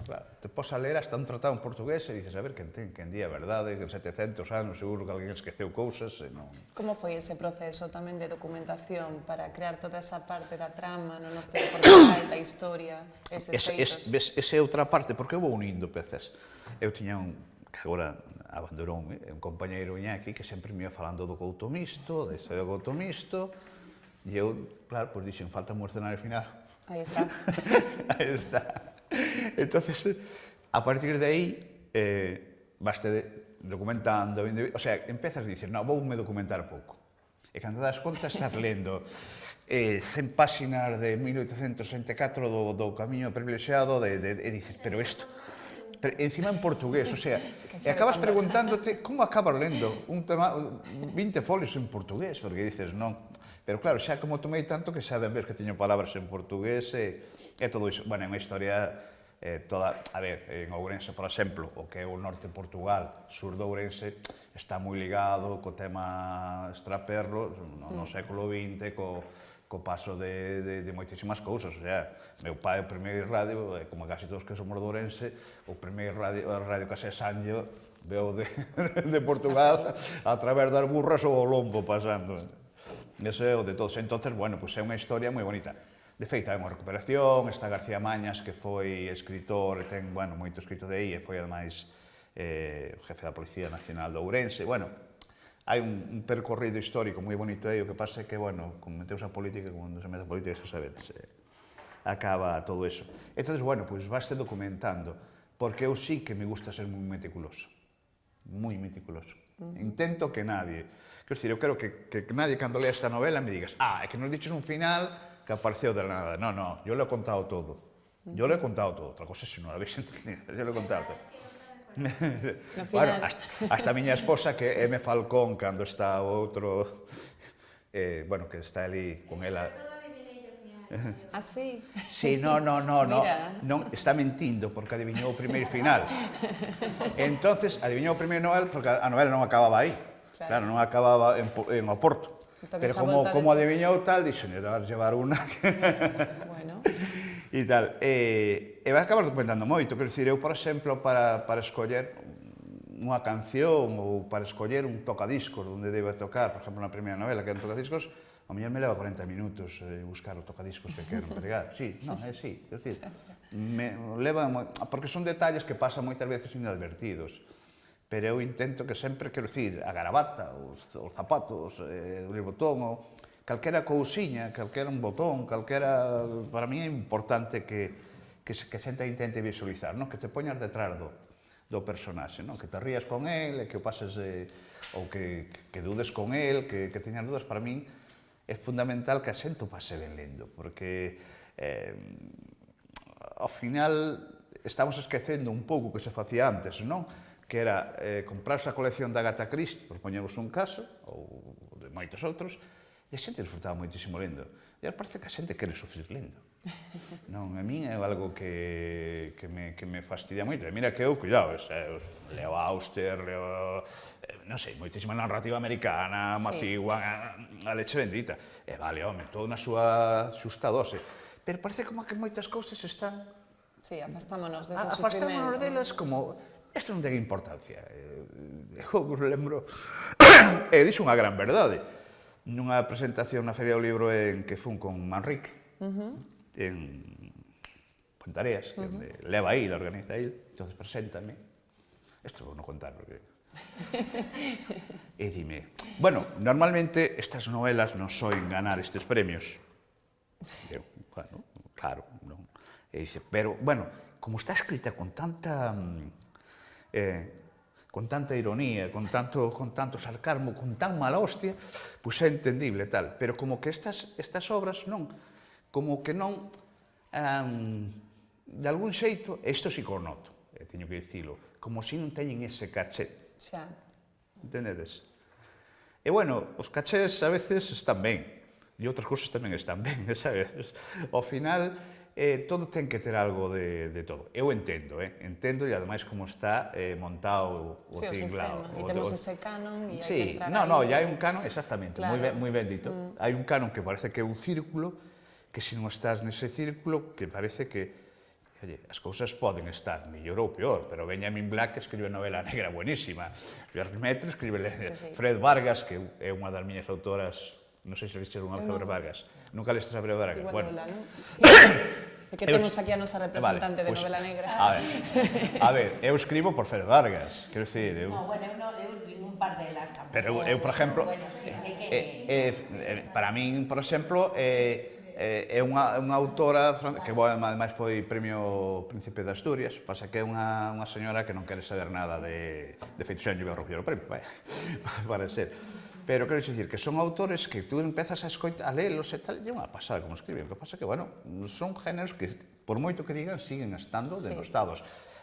claro, te podes ler hasta un tratado en portugués e dices, a ver, quen di a verdade, que en 700 anos seguro que alguén esqueceu cousas e non... Como foi ese proceso tamén de documentación para crear toda esa parte da trama no norte de Portugal, da historia, eses feitos? Esa é outra parte, porque eu vou unindo pezas. Eu tiña que agora abandoroume, un compañeiro Iñaki que sempre me ia falando do Couto Misto, da historia do Couto Misto, e eu, claro, pois dixen, falta un escenario final. Aí está. Aí está. Entonces, a partir de aí, vaste documentando, o sea, empezas a dicir, no, voume documentar pouco. E cando das conta, estás lendo 100 páxinas de 1864 do Camiño Privilexiado, e dices, pero isto... encima en portugués, o sea, e acabas preguntándote como acabas lendo un tema, 20 folios en portugués, porque dices, non. Pero claro, xa como tomei tanto que xa ben ves que teño palabras en portugués e todo iso. Bueno, é unha historia toda, a ver, en Ourense, por exemplo, o que é o norte de Portugal, sur de Ourense, está moi ligado co tema extraperlo no século XX, co paso de moitísimas cousas. O sea, meu pai, o primeiro radio, como casi todos que somos de Ourense, o primeiro radio que se Sanllo, veo de Portugal a través das burras ou o lombo pasando. Ese é o de todos. Entonces, bueno, pues é unha historia moi bonita. De feito, hai unha recuperación, está García Mañas, que foi escritor, e ten, bueno, moito escrito de aí, e foi, ademais, jefe da Policía Nacional de Ourense. Bueno, hai un percorrido histórico moi bonito aí, o que pasa é que, bueno, como meteus a política, cando se mete a política, xa sabedes, acaba todo eso. Entón, bueno, pois vaste documentando, porque eu sí que me gusta ser moi meticuloso. Moi meticuloso. Intento que nadie... Quero dicir, eu quero que nadie, cando lea esta novela, me digas, é que nos diches un final que apareceu de la nada. No, no, yo lo he contado todo. Yo lo he contado todo. Otra cosa es si no lo habéis entendido. Yo lo he contado todo. Bueno, hasta miña esposa, que é M. Falcón, cando está o outro, bueno, que está ali con ela... Ah, sí? Sí, no, está mentindo, porque adiviñou o primeiro final. Entonces, adiviñou o primeiro novela, porque a novela non acababa aí. Claro, non acababa en Oporto. Pero como adiviñou tal, dixen, vas llevar unha que... Bueno. E tal. E vas acabar documentando moito. Quero dicir, eu, por exemplo, para escoller unha canción ou para escoller un tocadiscos onde debe tocar, por exemplo, na primeira novela, que é un tocadiscos, a mellor me leva 40 minutos buscar o tocadiscos que quero empregar. Sí, non, é así. Quero dicir, me leva... Porque son detalles que pasan moitas veces inadvertidos. Pero eu intento que sempre, quero dicir, a garabata, os zapatos, o botón, calquera cousiña, calquera un botón, calquera... Para mí é importante que xente intente visualizar, non? Que te poñas detrás do personaxe, non? Que te rías con el, que o pases... ou que dudes con el, que teñas dudas. Para min é fundamental que a xente o pase ben lendo, porque ao final estamos esquecendo un pouco que se facía antes, non? Que era comprarse a colección da Agatha Christie, por poñemos un caso, ou de moitos outros, e a xente disfrutaba moitísimo lendo. E ahora parece que a xente quere sufrir lendo. Non, a min é algo que me fastidia moito. E mira que eu, cuidado, leo Auster, leo, non sei, moitísima narrativa americana, Macigua, a leche bendita. E vale, home, todo na súa xusta dose. Pero parece como que moitas cousas están... Sí, afastámonos dese sufrimento. Afastámonos delas como... Isto non ten importancia. Eu vos lembro, e dixo unha gran verdade, nunha presentación na Feria do Libro en que fun con Manrique, en Pontareas, que leva aí, la organiza aí, entonces preséntame. Isto vou non contar, porque... E dime, bueno, normalmente estas novelas non soen ganar estes premios. Eu, bueno, claro, non. E dice, pero, bueno, como está escrita con tanta ironía, con tanto sarcasmo, con tan mala hostia, pois é entendible tal. Pero como que estas obras non, como que non, de algún xeito, isto si que o noto, teño que dicilo, como si non teñen ese caché. Xa. Entendedes? E, bueno, os cachés a veces están ben, e outras cousas tamén están ben, sabes? Ao final... todo ten que ter algo de todo. Eu entendo, e ademais como está montado o tinglado. Sí, o sistema. E temos ese canon e hai que entrar aí. Non, hai un canon, exactamente, moi ben dito. Hai un canon que parece que é un círculo, que se non estás nese círculo, que parece que, oye, as cousas poden estar mellor ou peor, pero Benjamin Black escribe novela negra buenísima. Lermaitre escribe Fred Vargas, que é unha das miñas autoras, non sei se listes unha sobre Vargas. Nunca lestes a Fred Vargas? Igual novela, non? É que temos aquí a nosa representante de novela negra. A ver, eu escribo por Fred Vargas, quero dicir... No, bueno, eu digo un par delas tamén. Pero eu, por exemplo, para min, por exemplo, é unha autora que, bueno, ademais foi premio Príncipe de Asturias, pasa que é unha señora que non quere saber nada de feito xa lle vai romper o premio, vai, para ser. Pero quero dicir que son autores que tú empezas a lelos e tal, e é unha pasada como escriben. O que pasa que, bueno, son géneros que, por moito que digan, siguen estando denostados.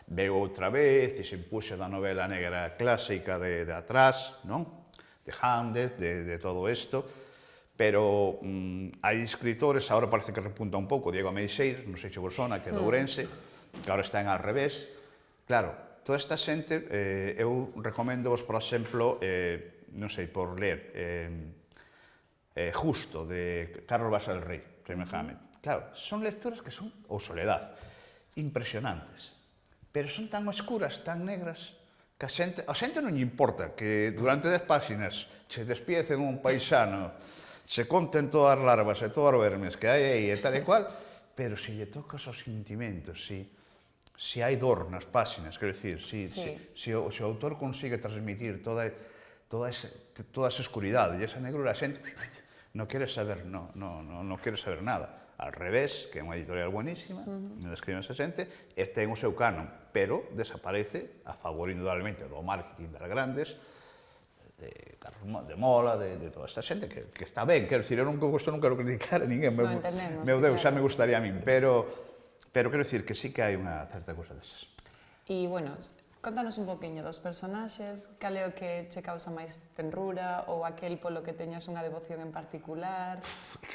Veo outra vez, e se impuxe da novela negra clásica de atrás, non? De Hamlet, de todo isto, pero hai escritores, agora parece que repunta un pouco, Diego Ameixeiras, non sei se vos sona, que é de Ourense, que agora está en al revés. Claro, toda esta xente, eu recomendo vos, por exemplo, non sei, por ler Justo, de Carlos Basal Rey, semejamente. Claro, son lecturas que son, ou Soledad, impresionantes, pero son tan oscuras, tan negras, que a xente non lle importa que durante 10 páxinas se despiecen un paisano, se conten todas as larvas e todos os vermes que hai aí e tal e cual, pero se lle tocas os sentimentos, se hai dor nas páxinas, quero dicir, se o autor consigue transmitir toda esa escuridade e esa negrura, a xente non quere saber, non quere saber nada. Al revés, que é unha editorial buenísima, non escriben esa xente, e ten o seu canon, pero desaparece a favor, indudablemente, do marketing das grandes, de Mola, de toda esta xente, que está ben, quero dicir, eu non quero criticar a ninguén, meu Deus, xa me gustaría a min, pero quero dicir que sí que hai unha certa cousa desas. E, bueno, contanos un poquinho dos personaxes, cal é o que che causa máis tenrura, ou aquel polo que teñas unha devoción en particular,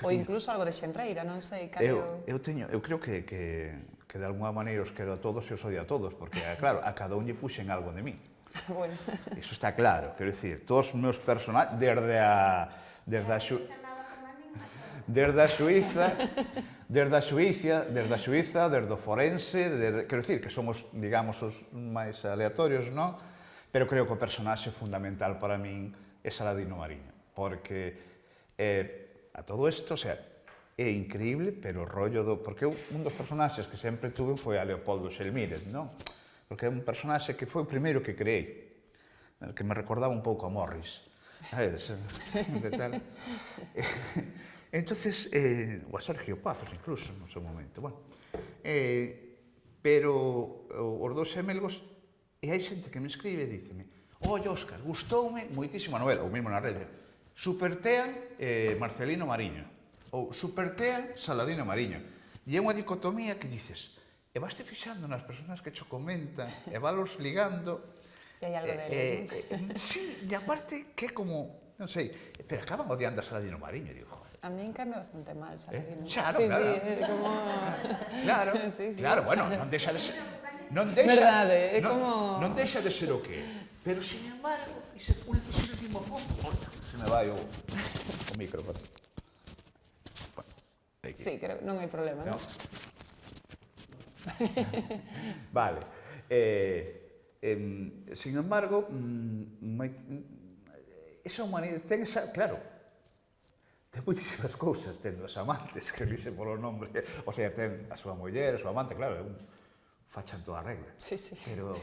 ou incluso algo de xenreira, non sei, cal é o... Eu creo que de alguma maneira os quedo a todos e os odio a todos, porque, claro, a cada un lle puxen algo de mí. Bueno. Iso está claro, quero dicir, todos os meus personaxes, desde a Suiza, desde o forense, quero dicir que somos, digamos, os máis aleatorios, non? Pero creo que o personaxe fundamental para min é Saladino Mariño, porque a todo isto, o sea, é increíble, pero o rollo porque un dos personaxes que sempre tuve foi a Leopoldo Xelmírez, non? Porque é un personaxe que foi o primeiro que creei, que me recordaba un pouco a Morris, sabes? De tal. Entonces, ou a Sergio Pazos, incluso, no seu momento, bueno. Pero os dous xemelgos, e hai xente que me escribe e díceme: «Oi, Óscar, gustoume moitísimo a novela», ou mesmo na rede, «Supertean Marcelino Mariño», ou «Supertean Saladino Mariño». E é unha dicotomía que dices, e vaste fixando nas persoas que cho comentan, e valos ligando. E hai algo deles, non? Sí, e aparte que é como, non sei, pero acaban odiando a Saladino Mariño, digo, joder. A mí cambia bastante mal, Saladino. Claro, sí, claro. Sí, como... Claro, sí, sí. claro, bueno, non deixa de ser... Verdade, é como... Non deixa de ser o que é. Pero, sin embargo, ese último fondo... Se me vai o micro, bueno, sí, creo que non hai problema, non? Vale. Sin embargo, esa humanidade ten esa, claro, ten moitísimas cousas, ten os amantes, que dixe polo nombre, o sea, ten a súa muller, a súa amante, claro, é un fachan toda a regla. Sí, sí. Pero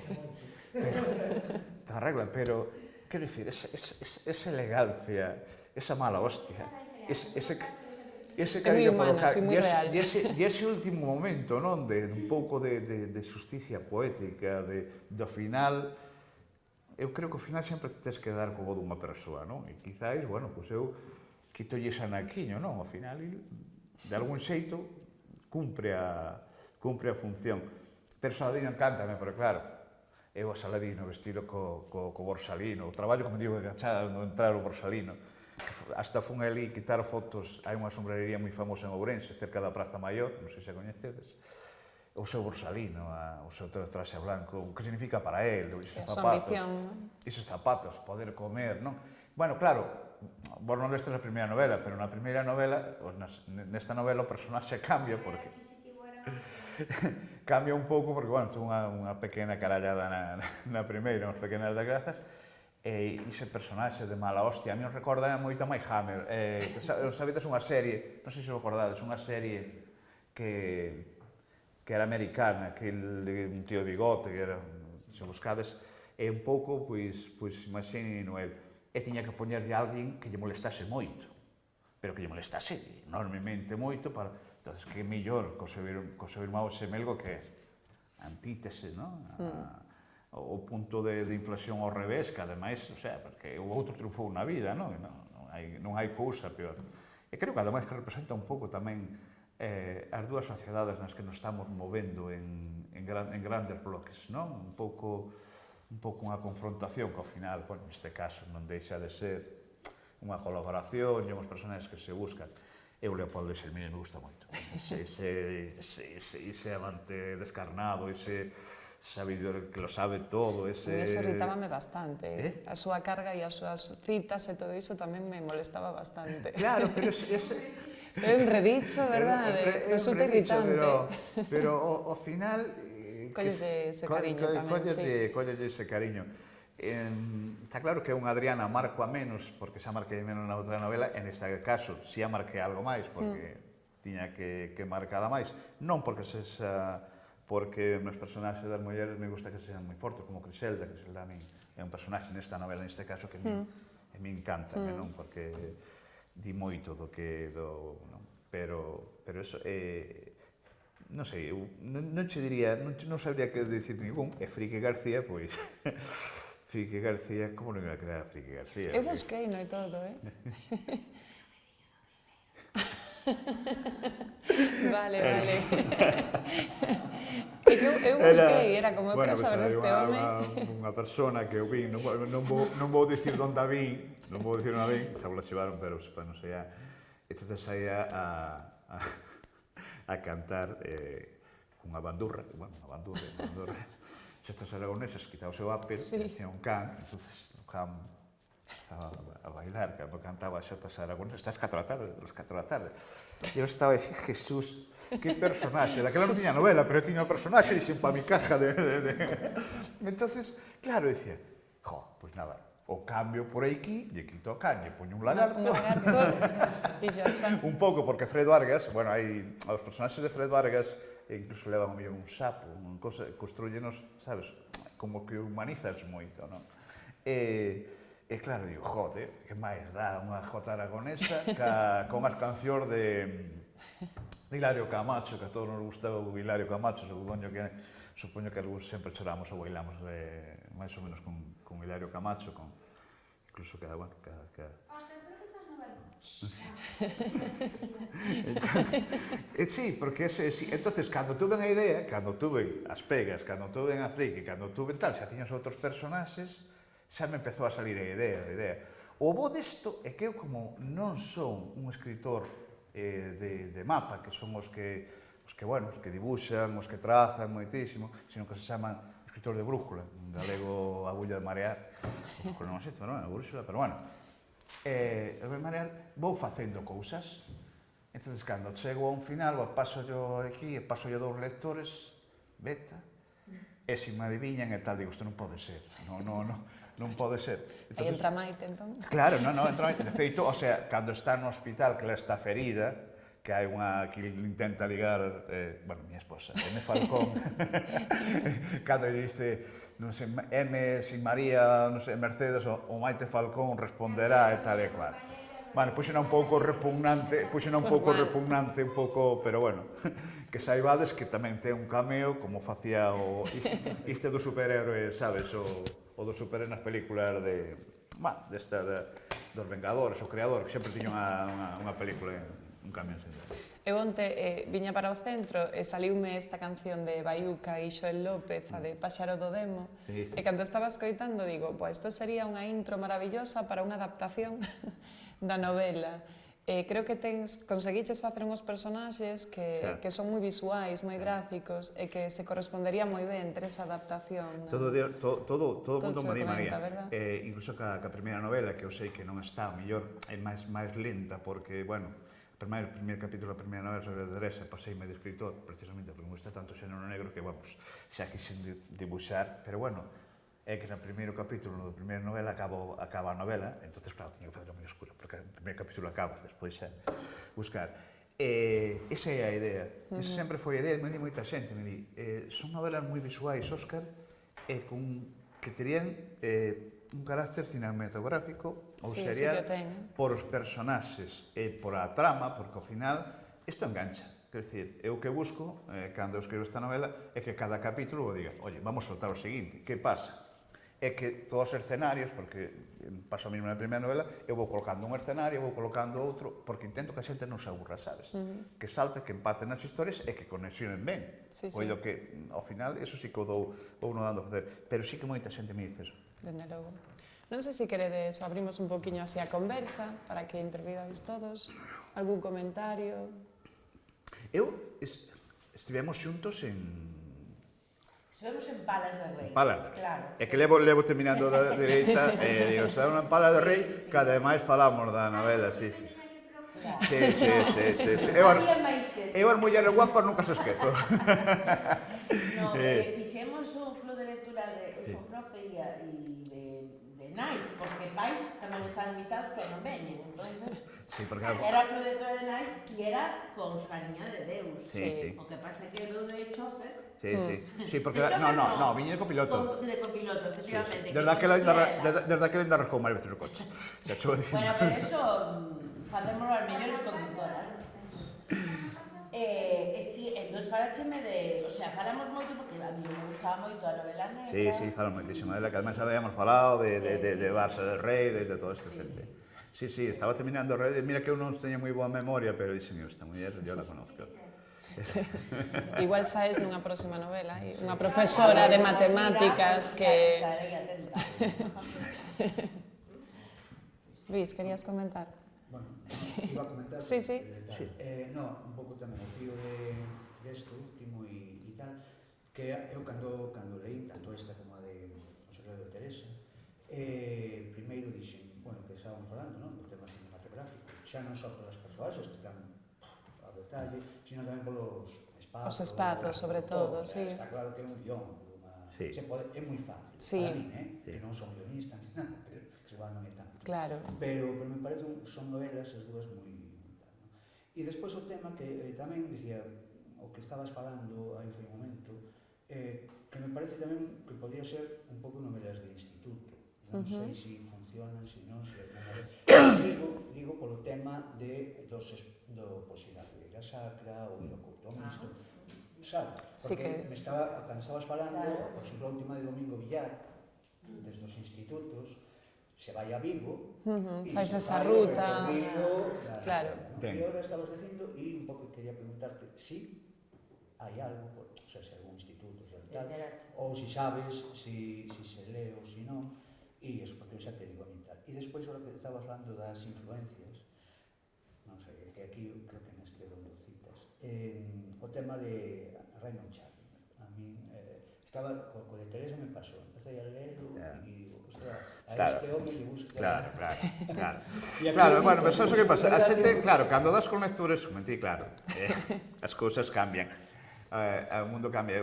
toda a regla, pero, quero dicir, esa elegancia, esa mala hostia, ese cariño humana, polo sí, moi real. e ese último momento, non, de un pouco de xusticia poética, do final, eu creo que ao final sempre te tens que dar como dunha persoa, non? E quizáis, bueno, pois eu quitolle ese anaquiño, non? Ao final, de algún xeito, cumpre a función. Pero Saladino encántame, pero claro, eu a Saladino vestido co Borsalino, o traballo, como digo, agachado no entrar o Borsalino, hasta fun ali quitar fotos, hai unha sombrerería moi famosa en Ourense, cerca da Praza Maior, non sei se a coñecedes, o seu Borsalino, o seu traxe blanco, o que significa para él, esos zapatos, poder comer, non? Bueno, claro, vos non lestes a primeira novela, pero na primeira novela, nesta novela o personaxe cambia, porque cambia un pouco, porque, bueno, ten unha pequena carallada na primeira, unhas pequenas desgrazas, e ese personaxe de mala hostia, a mí nos recorda moito a Mike Hammer. Sabedes unha serie, non sei se vos acordades, unha serie que era americana, que un tío de bigote, que era, se buscades, e un pouco, pois, imaginen el, e tiña que poñerlle a alguén que lle molestase moito. pero que lle molestase enormemente moito para... Entonces, que mellor co seu irmão xemelgo que antítese, non? O punto de inflación ao revés, que ademais, o sea, porque o outro triunfou na vida, non? Non hai cousa peor. E creo que ademais que representa un pouco tamén as dúas sociedades nas que nos estamos movendo en grandes bloques, non? Un pouco unha confrontación que ao final, bueno, neste caso non deixa de ser unha colaboración e unhas personas que se buscan. Eu, Leopoldo Xelmine, me gusta moito. Ese amante descarnado, ese sabidor que lo sabe todo, ese... Eso irritábame bastante. A súa carga e as súas citas e todo iso tamén me molestaba bastante. Claro, pero ese... É un redicho, verdade? Resulta irritante. Pero ao final... Collese ese cariño tamén, sí. Collese ese cariño. Está claro que é unha Adriana marco a menos, porque xa marquei menos na outra novela, en este caso, si a marquei algo máis, porque tiña que marcala máis. Non porque os personaxes das mulleres me gusta que sean moi fortes, como Criselda a mí é un personaxe nesta novela, neste caso, que me encanta, non? Porque di moito do que... Pero eso... Non sei, non che diría, non sabría que dicir ningún, e Frique García, pois... Frique García, como non iba a crear a Frique García? Eu busquei, non é todo, Vale. É que eu busquei, era como eu quero saber deste home. Unha persona que eu vi, non vou dicir onde a vi, xa vos la chivaron, pero non sei, entonces saía a cantar cunha bandurra, xestas aragonesas, quitaba o seu apel, decía un can, entonces o can estaba a bailar, cando cantaba xestas aragonesas, estas 4 da tarde, los 4 da tarde. E eu estaba a decir, Jesús, que personaxe, daquela non tiña novela, pero tiña un personaxe, dixen, pa mi caja de... Entonces, claro, decía, pois nada, o cambio por aquí, lle quito o can, lle poño un lagarto. Un lagarto, e xa está. Un pouco, porque Fred Vargas, bueno, hai os personaxes de Fred Vargas, e incluso levan mellor un sapo, unha cosa, construyenos, sabes, como que humanizas moito, non? E claro, digo, joder, que máis dá unha jota aragonesa con as cancións de Hilario Camacho, que a todos nos gustaba o Hilario Camacho, supoño que algúns sempre choramos ou bailamos máis ou menos con Hilario Camacho, incluso que, bueno, Sí, porque entonces, cando tuve a idea, cando tuve as pegas, cando tuve a Frique, cando tuve tal, xa tiñas outros personaxes, xa me empezou a salir a idea. O bo desto é que eu, como non son un escritor de mapa, que son os que dibuixan, os que trazan moitísimo, sino que se chaman escritor de brújula, un galego agulla de marear, non sei, non é brúxula, pero bueno, de maneira, vou facendo cousas. Entonces, cando chego a un final, paso yo aquí, paso yo 2 lectores, beta, e se me adiviñan e tal, digo, isto non pode ser, non pode ser. Aí entra Maite, entón? Claro, entra Maite. De feito, o sea, cando está no hospital, que ela está ferida, que hai unha que intenta ligar, bueno, miña esposa, M. Falcón, cando lle dice, non sei, M. sin María, non sei, Mercedes, o Maite Falcón responderá e tal e cual. Bueno, puxena un pouco repugnante, un pouco, pero bueno, que saibades que tamén ten un cameo, como facía isto do superhéroe, sabes, o do superhéroe nas películas dos Vengadores, o creador, que sempre tiña unha película un camión sen dúbida. Eu onte viña para o centro e saliume esta canción de Baiuca e Xoel López, a de Páxaro do Demo, e cando estaba escoitando digo, isto sería unha intro maravillosa para unha adaptación da novela. Creo que conseguiches facer unhos personaxes que son moi visuais, moi gráficos, e que se correspondería moi ben entre esa adaptación. Todo o mundo me animaría. Incluso ca primeira novela, que eu sei que non está, mellor, é máis lenta, porque, bueno, o primeiro capítulo da primeira novela sobre a Teresa paseime de escritor, precisamente porque me gusta tanto o xénero negro que, bueno, xa quixen dibuixar, pero, bueno, é que no primeiro capítulo da primeira novela acaba a novela, entonces, claro, teño que facer moi oscuro, porque o primeiro capítulo acaba, despois xa buscar. Esa é a idea. Esa sempre foi a idea, me di moita xente, me di, son novelas moi visuais, Óscar, que terían un carácter cinematográfico ou Sí, sí serial que o ten. por os personaxes e por a trama, porque ao final isto engancha. Quer dicir, eu que busco, cando eu escribo esta novela, é que cada capítulo diga, oye, vamos a soltar o seguinte, que pasa? É que todos os escenarios, porque paso a mesmo na primeira novela, eu vou colocando un escenario, vou colocando outro, porque intento que a xente non se aburra, sabes? Que salte, que empaten nas historias e que conexionen ben. Sí, sí. Oído que, ao final, eso sí que o dou no dando a facer. Pero sí que moita xente me dice eso. Dende logo. Non sei se queredes, abrimos un poquinho así a conversa para que intervidáis todos. Algún comentario? Estivemos xuntos en Estivemos en Palas de Rei. Palas. Claro. É que levo terminando da dereita e digo, se en Palas de Rei, Sí, sí. que ademais falamos da novela, sí, sí. Claro. Sí. Había máis xente. Eu as mulleres guapas nunca se esquezo. No, fixemos un club de lectura de Uso Profe de Nais, porque pais tamén están invitados que non veñen, entonces Sí, porque algo. era o club de lectura de Nais e era con Súa Niña de Deus. Sí. O que pasa que era de chofer. Sí, porque De chofer no, viñe de copiloto. De copiloto, efectivamente. Desde aquela ainda rascou máis veces o coche. Ya chuvo dicindo. Bueno, pero eso facémoslo as mellores conductoras. Si, entón falácheme de... O sea, falamos moito porque a mí me gustaba moito a novela negra. Sí, falan moitísimo. Que además habíamos falado de Barça del Rei, de todo este gente. Sí, estaba terminando o Rei. Mira que eu non teña moi boa memoria, pero dixen, esta muller, eu la conozco. Igual saes nunha próxima novela, unha profesora de matemáticas que... Estarei atenta. Luis, querías comentar? Bueno, iba a comentar... Sí. No, un pouco tamén o fío desto último e tal, que eu cando leí, tanto esta como a de O segredo de Teresa, primeiro dixen, bueno, que estaban falando, non, do tema cinematográfico, xa non só polas persoaxes que están a detalle, sino tamén polos espazos. Os espazos, sobre todo, sí. Está claro que é un guión, é moi fácil, Sí. para mí, que non son guionistas, pero que igual non é tanto. Claro. Pero me parece son novelas as dúas moi tal, non? E despois o tema que tamén dicía o que estabas falando aí foi un momento, que me parece tamén que podía ser un pouco novelas de instituto. Non sei se funcionan, se non, se digo polo tema do poesía da Ribeira Sacra ou do curto mixto, sabe? Sí Porque que... cando estabas falando, por exemplo, a última de Domingo Villar, desde os institutos, se vai a Vigo, fais esa ruta. Claro. E agora estabas dicindo, e un pouco quería preguntarte si hai algo, o sea, se algún instituto, tal, ou si sabes, si se lee ou si non, e iso, porque xa te digo a mí tal. E despois, ahora que estabas falando das influencias, non sei, que aquí creo que neste donde citas, o tema de Raymond Chandler, a mí estaba, co de Teresa me pasou, empecé a leerlo e digo, ostras, a este home le gusta... Claro. Claro, Bueno, pero sabes o que pasa? A xente, claro, cando das con lectores, claro, as cousas cambian. O mundo cambia.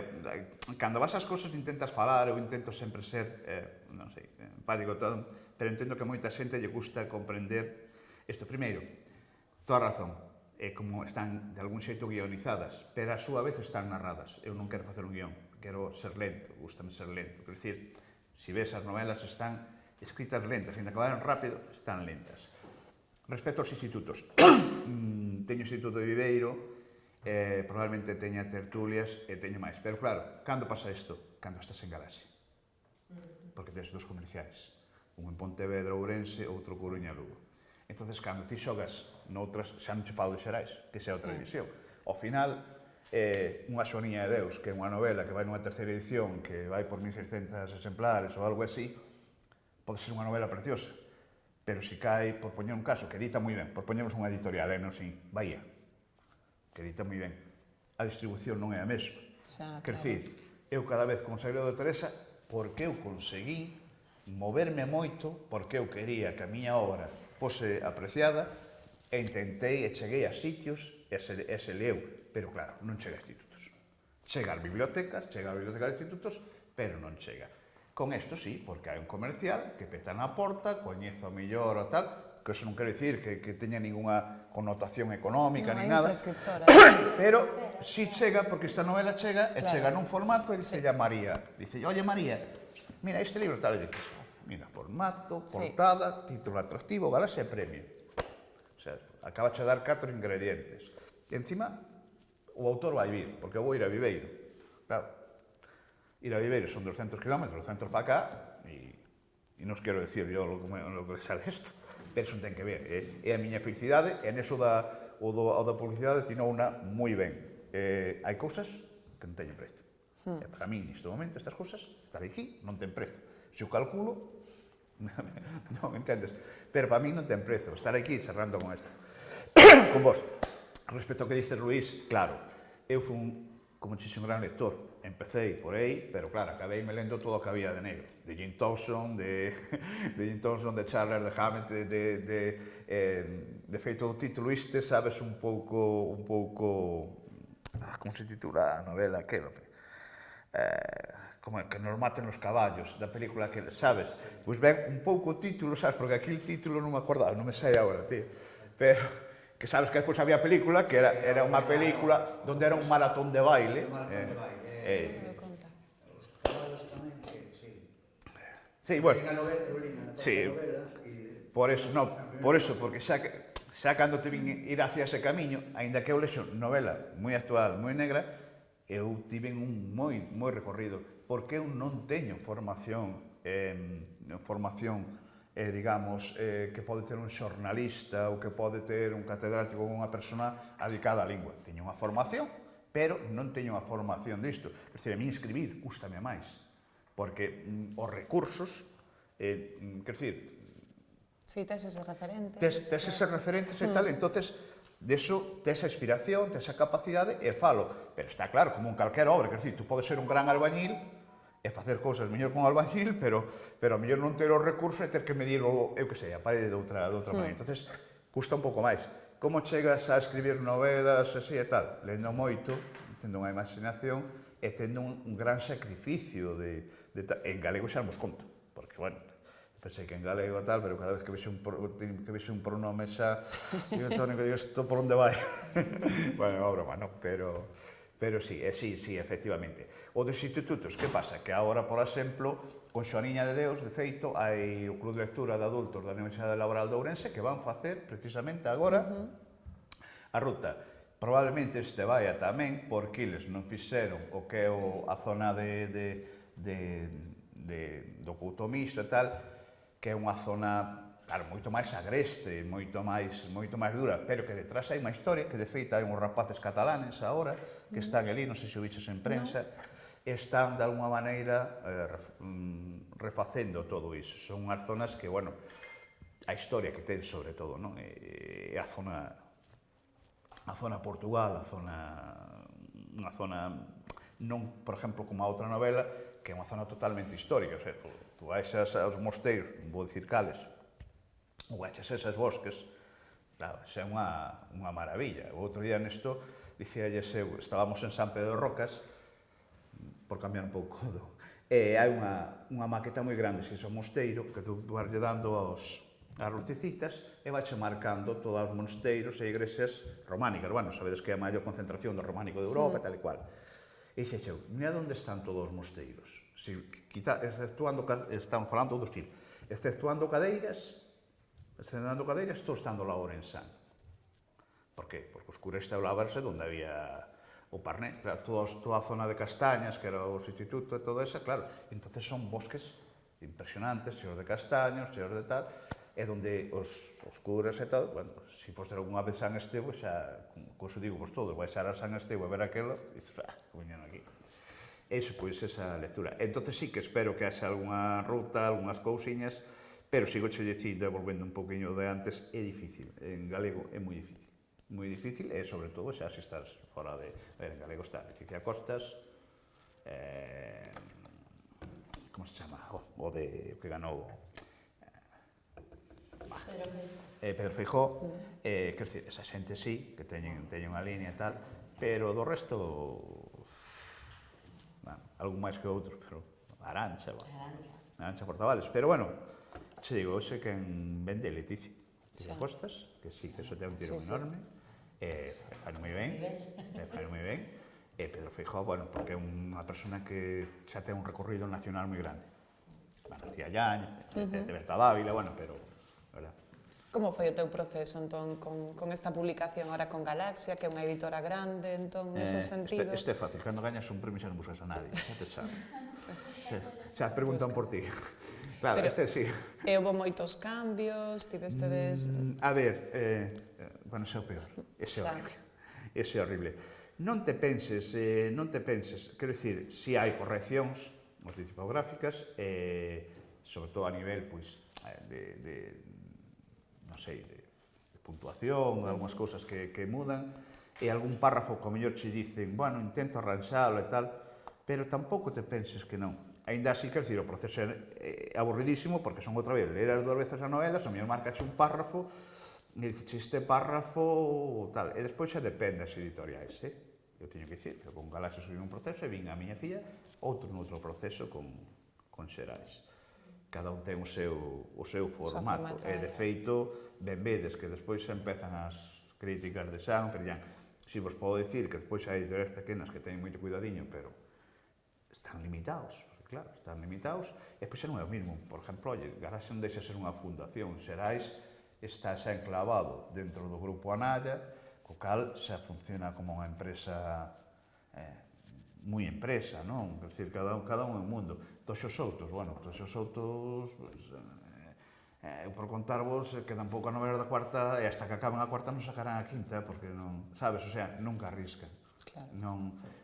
Cando vas ás cousas intentas falar, eu intento sempre ser, non sei, empático todo, pero entendo que a moita xente lle gusta comprender isto. Primeiro, toda razón, como están de algún xeito guionizadas, pero a súa vez están narradas. Eu non quero facer un guión, quero ser lento, gustame ser lento. Quero dicir, se ves as novelas están escritas lentas, ainda que vayan rápido, están lentas. Respecto aos institutos, teño o Instituto de Viveiro, probablemente teña tertulias e teño máis. Pero claro, cando pasa isto? Cando estás en Galaxia. Porque tens dos comerciais. Un en Pontevedra, Ourense, outro Coruña, Lugo. Entón, cando ti xogas noutras, xa non che falo de Xerais, que xa é outra edición. Ao final, unha Xoniña de Deus, que é unha novela que vai nunha terceira edición, que vai por 1600 exemplares ou algo así, pode ser unha novela preciosa. Pero se cae, por poñer un caso, que edita moi ben, por poñernos unha editorial, non sin Bahía, que edita moi ben, a distribución non é a mesma. Quer dicir, eu cada vez con O segredo de Teresa, porque eu conseguí moverme moito, porque eu quería que a miña obra fose apreciada, e intentei e cheguei a sitios e se leu, pero claro, non chega a institutos. Chega ás bibliotecas de institutos, pero non chega. Con isto sí, porque hai un comercial que peta na porta, coñezo mellor ou tal, que iso non quero dicir que teña ninguna connotación económica ni nada, pero si chega, porque esta novela chega, e chega nun formato e dice a María, dice, oye María, mira este libro tal, e dices, mira, formato, Sí. portada, título atractivo, galaxia e premio. O sea, acaba de dar 4 ingredientes. E encima, o autor vai vir, porque eu vou ir a Viveiro. Claro, ir a Viveiro son 200 km, 200 para cá, e non os quero decir yo lo que sale isto, pero eso ten que ver. É a miña felicidade, e neso da publicidade tinou unha moi ben. Hai cousas que non teñen prezo. E para mí, neste momento, estas cousas, estar aquí, non ten prezo. Se o calculo, non entendes, pero para mí non ten prezo. Estar aquí charlando con esta, con vos. Respecto ao que dices, Luís, claro, eu fui como un gran lector. Empecé por aí, pero claro, acabei me lendo todo o que había de negro. De Jim Thompson, de Chandler, de Hammett, de feito o título este, sabes, un pouco, como se titula a novela aquela? Como que nos maten os caballos, da película que, sabes? Pois ben, un pouco o título, sabes, porque aquí el título non me acordaba, non me sai agora, tío. Pero que sabes que despois había película, que era unha película onde era un maratón de baile. Os cabalos tamén, sí. Sí, bueno. Sí. Por eso, porque xa cando te vin ir hacia ese camiño, aínda que eu lexo novela moi actual, moi negra, eu tiven un moi recorrido, porque eu non teño formación, digamos, que pode ter un xornalista ou que pode ter un catedrático ou unha persona dedicada á lingua. Teño unha formación, pero non teño unha formación disto. Quer dizer, a mí escribir cústame máis, porque os recursos, quer dizer, Sí, tes eses referentes. tes eses referentes e tal, entonces, deso, tes a inspiración, tes a capacidade e falo. Pero está claro, como en calquera obra, quer dizer, tú podes ser un gran albañil e facer cousas mellor con albañil, pero a mellor non ter os recursos e ter que medir o, eu que sei, a parede de outra maneira. Entonces, custa un pouco máis. Como chegas a escribir novelas así e tal? Lendo moito, tendo unha imaginación e tendo un gran sacrificio en galego xa nos conto, porque, bueno, pensei que en galego tal, pero cada vez que vexo un pronome xa, digo, Antonio, que digo, isto por onde vai? Bueno, é broma, non? Pero sí, efectivamente. O dos institutos, que pasa? Que agora, por exemplo, con Xoaniña de Deus, de feito, hai o Club de Lectura de Adultos da Universidade Laboral de Ourense que van facer, precisamente agora, a ruta. Probablemente este vaia tamén, porque eles non fixeron o que é a zona do Couto Misto e tal, que é unha zona, claro, moito máis agreste, moito máis dura, pero que detrás hai unha historia, que de feito hai uns rapaces catalanes agora, que están ali, non sei se o biches en prensa, están de alguma maneira refacendo todo iso. Son unhas zonas que, bueno, a historia que ten sobre todo, non? É a zona Portugal, unha zona non, por exemplo, como a outra novela, que é unha zona totalmente histórica, o sea, tú baixas aos mosteiros, non vou dicir cales, ou baixas eses bosques, claro, xa é unha maravilla. O outro día nesto, dicíalles eu, estábamos en San Pedro de Rocas, por cambiar un pouco hai unha maqueta moi grande, que é o mosteiro, que tú vas lle dando as lucecitas e vais marcando todos os mosteiros e igrexas románicas. Bueno, sabedes que é a maior concentración do románico de Europa, tal e cual. E dixe eu, mira onde están todos os mosteiros. Están falando do estilo. Exceptuando cadeiras, todos están do lado ourensán. Por qué? Porque os cures establábanse onde había o Parné, claro, toda a zona de castañas, que era o instituto e todo eso, claro, entonces son bosques impresionantes, cheos de castaños, cheos de tal, e donde os curas e tal, bueno, se foste algunha vez San Estevo, xa, como se digo vos todos, vais a San Estevo a ver aquelo, e dices, que viñan aquí. Eso, pois, esa lectura. Entonces sí que espero que haxa algunha ruta, algunhas cousiñas, pero sigo che dicindo, volvendo un poquinho de antes, é difícil, en galego é moi difícil. Moi difícil, e sobre todo xa se estás fora de... En galego está Leticia Costas, como se chama? O que ganou... Pedro Feijó, quer dizer, esa xente sí, que teñen unha línea e tal, pero do resto... Bueno, algún máis que outro, pero... Arancha Portavales, pero bueno, che digo, hoxe que en vende Leticia Costas, que sí, que eso ten un tiro enorme, fai moi ben, e Pedro Feijó, bueno, porque é unha persona que xa ten un recorrido nacional moi grande. bueno, Cía Yáñez, Berta Dávila, bueno, pero, verdad. Como foi o teu proceso, entón, con esta publicación ahora con Galaxia, que é unha editora grande, entón, nese sentido? Este é fácil, cando gañas un premio xa non buscas a nadie, xa te sabe. Xa preguntan por ti. Claro, Pero, este sí. E houve moitos cambios, tivestedes... A ver, bueno, ese é o peor, ese é horrible. Ese é horrible. Non te penses, quero dicir, si hai correccións, tipográficas, sobre todo a nivel, pois, non sei, de puntuación, algunhas cousas que mudan, e algún párrafo que ao mellor che dicen, bueno, intento arranxalo e tal, pero tampouco te penses que non. Ainda así, quero dicir, o proceso é aburridísimo, porque son outra vez, ler as dúas veces a novela, a mellor marcaxe un párrafo, e dices, este párrafo, tal, e despois xa depende das editoriais, Eu teño que dicir, que con Galaxia subí un proceso e vin a miña filla outro noutro proceso con Xerais. Cada un ten o seu formato. E, de feito, ben vedes que despois empezan as críticas de Xan, pero ya, si vos podo dicir que despois hai editoriais pequenas que teñen moito cuidadiño, pero están limitados, claro, están limitados, e pois non é o mismo. Por exemplo, Galaxia non deixa ser unha fundación, Xerais está xa enclavado dentro do grupo Analla, co cal xa funciona como unha empresa moi empresa, non? Quer dicir, cada un é un mundo. Toxos Soutos, bueno, Toxos Soutos, eu por contarvos que tampouco a novela da cuarta, e hasta que acaben a cuarta non sacarán a quinta, porque non, sabes, o sea, nunca arriscan. Claro.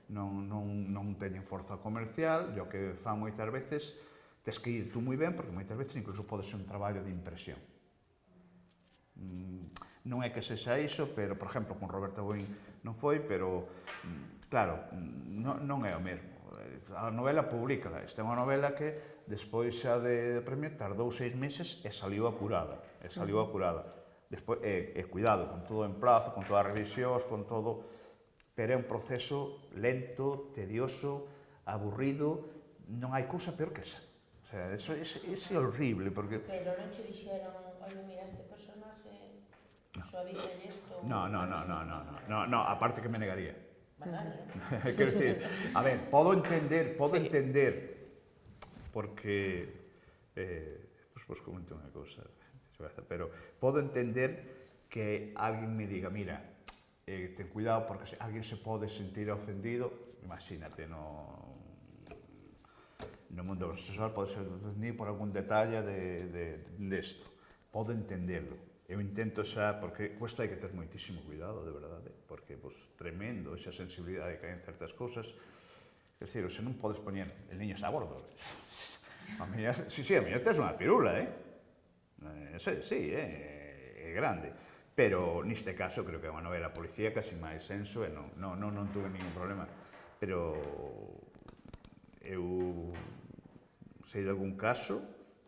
Non teñen forza comercial, e o que fan moitas veces, tes que ir tú moi ben, porque moitas veces incluso pode ser un traballo de impresión. Non é que sexa iso, pero, por exemplo, con Roberta Boín non foi, pero, claro, non é o mesmo. A novela publícala, esta é unha novela que despois xa de premio tardou 6 meses e saliu apurada, Despois, cuidado, con todo en plazo, con todas as revisións, con todo, pero é un proceso lento, tedioso, aburrido, non hai cousa peor que esa. O sea, eso é horrible, porque... Pero non che dixeron, oye, mira, este personaje, suavízale isto... No, aparte que me negaría. Vale. Quero dicir, a ver, podo entender, porque, pues comento unha cousa, pero podo entender que alguén me diga, mira, ten cuidado porque alguén se pode sentir ofendido, imagínate, no mundo sexual pode ser ofendido por algún detalle desto. Podo entenderlo. Eu intento xa, porque cuesta hai que ter moitísimo cuidado, de verdade, porque, pues, tremendo esa sensibilidade que hai en certas cousas. Quer dizer, se non podes poñer el niños a bordo. A mellor tes unha pirula, Sí, é grande. Pero, neste caso, creo que é unha novela policíaca, sin máis senso, e non tuve ningún problema. Pero eu sei de algún caso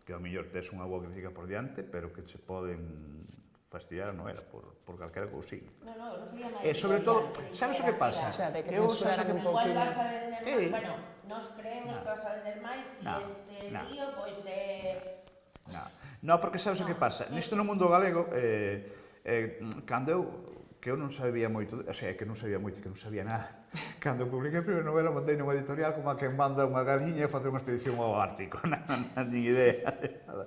que ao mellor tes unha boa crítica por diante, pero que che poden fastidiar a novela por calquera cousiña. Non refería máis... E, sobre todo, sabes o que pasa? Xa, de que censuraran un Igual pouquinho. vas a vender máis, bueno, nos creemos que vas a vender máis si este lío, pois No, porque sabes o que pasa? Nisto no mundo galego, cando eu non sabía moito, o sea, que non sabía moito, que non sabía nada. Cando publiquei a primeira novela, mandei nunha editorial como a que manda unha galiña e facer unha expedición ao Ártico, nin idea de nada.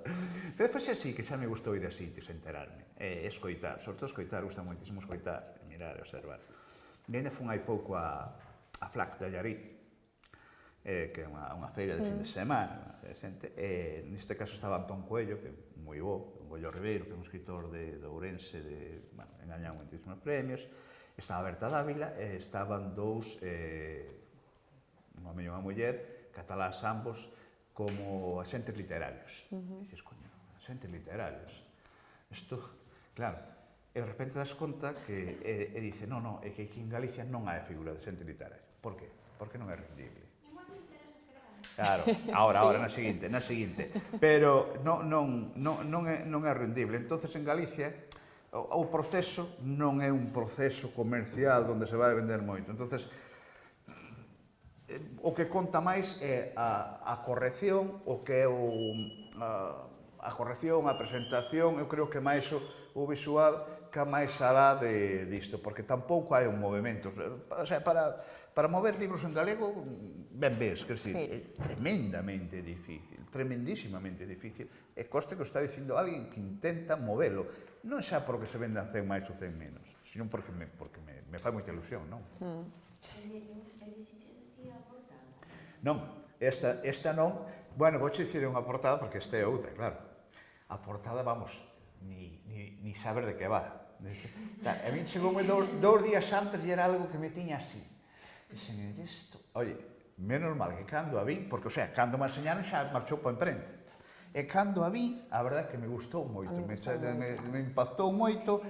Pero depois así, que xa me gustou ir a sitios, enterarme, escoitar, sobre todo escoitar, gusta moitísimo escoitar, mirar e observar. E ainda fun hai pouco a FLAC de Allariz, que é unha feira de fin de semana, e neste caso estaba Antón Coello, que é moi bo, Goyo Ribeiro, que é un escritor de Ourense, engañan moitísimos premios, estaba Berta Dávila, e estaban dous, un home e unha muller, catalás ambos, como axentes literarios. E dices, coño, axentes literarios. Isto, claro, e de repente das conta que, e dice, non, é que aquí en Galicia non hai figura de xente literaria. Por qué? Porque non é rendible. Claro, ahora, na seguinte. Pero non é rendible. Entonces, en Galicia, o proceso non é un proceso comercial onde se vai vender moito. Entonces, o que conta máis é a corrección, o que é a corrección, a presentación, eu creo que máis o visual, ca máis alá disto, porque tampouco hai un movimento. O sea, para mover libros en galego, ben ves, quer dizer, é tremendamente difícil, tremendísimamente difícil, e coste que o está dicindo alguén que intenta movelo, non xa porque se vendan 100 máis ou 100 menos, sino porque me fai moita ilusión, non? Non, esta non, bueno, vou dicir unha portada porque esta é outra, claro. A portada, vamos, ni saber de que va. A mí chegoume 2 días antes e era algo que me tiña así. Dixen, isto, oye, menos mal que cando a vi, porque, o sea, cando me enseñaron xa marchou para enfrente. E cando a vi, a verdade que me gustou moito, me impactou moito,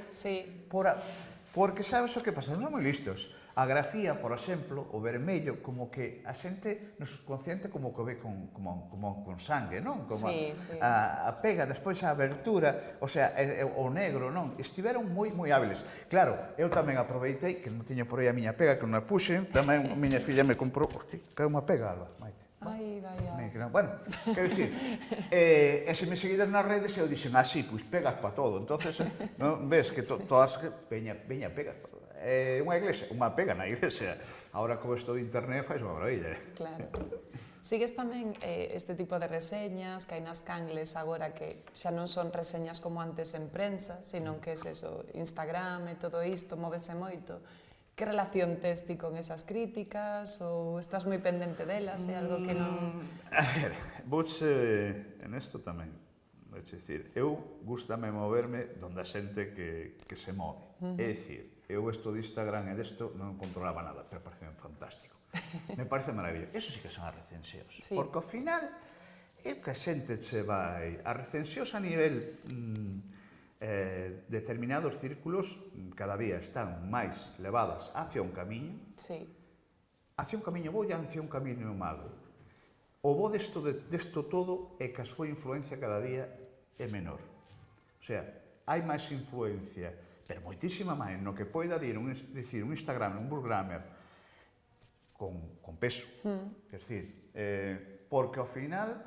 porque sabes o que pasa, non moi listos. A grafía, por exemplo, o vermello, como que a xente no subconsciente como que ve con sangue, non? Como a pega, despois a abertura, o sea, o negro, non? Estiveron moi hábiles. Claro, eu tamén aproveitei, que non tiña por aí a miña pega, que non a puxen, tamén a miña filla me comprou, hostia, que é unha pega, Alba, Maite. Ai, vaya. Bueno, quero dicir, e se me seguidas nas redes, eu dixen, así, pois pegas para todo. Entonces, non ves que todas, veña pegas para todo. Unha iglesia, unha pega na iglesia. Ahora, como isto de internet, faz unha maravilla. Claro. Sigues tamén este tipo de reseñas que hai nas cangles agora que xa non son reseñas como antes en prensa, sino que é eso, Instagram e todo isto, móvese moito. Que relación tes ti con esas críticas ou estás moi pendente delas? É algo que non... A ver, vouche en isto tamén. Vouche dicir, eu gustame moverme donde a xente que se move. É dicir, eu isto de Instagram e desto non controlaba nada, pero parece fantástico. Me parece maravilloso. Eso sí que son as recensións. Sí. Porque ao final é que a xente che vai... As recensións a nivel determinados círculos cada día están máis levadas hacia un camiño. Sí. Hacia un camiño bo e hacia un camiño malo. O bo desto todo é que a súa influencia cada día é menor. O sea, hai máis influencia, pero moitísima máis, no que poida dicir un Instagram, un Bookgrammer, con peso. Quer dicir, porque ao final,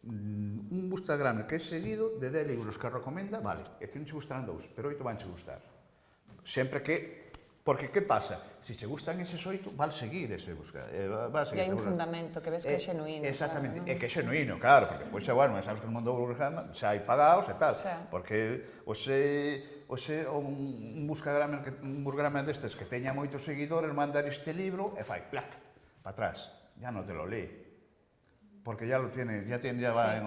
un Bookgrammer que é seguido de 10 libros que recomenda, vale, e que non che gustarán 2, pero 8 van che gustar. Sempre que... Porque que pasa? Se che gustan eses 8, val seguir ese buscar. E hai un fundamento que ves que é xenuíno. Exactamente, claro, é que é xenuíno, claro, porque depois, bueno, sabes que no mundo do Bookgrammer xa hai pagados e tal, porque un Bookgrammer destes que teña moitos seguidores, mandar este libro e fai, plac, para atrás, ya non te lo lee. Porque ya va en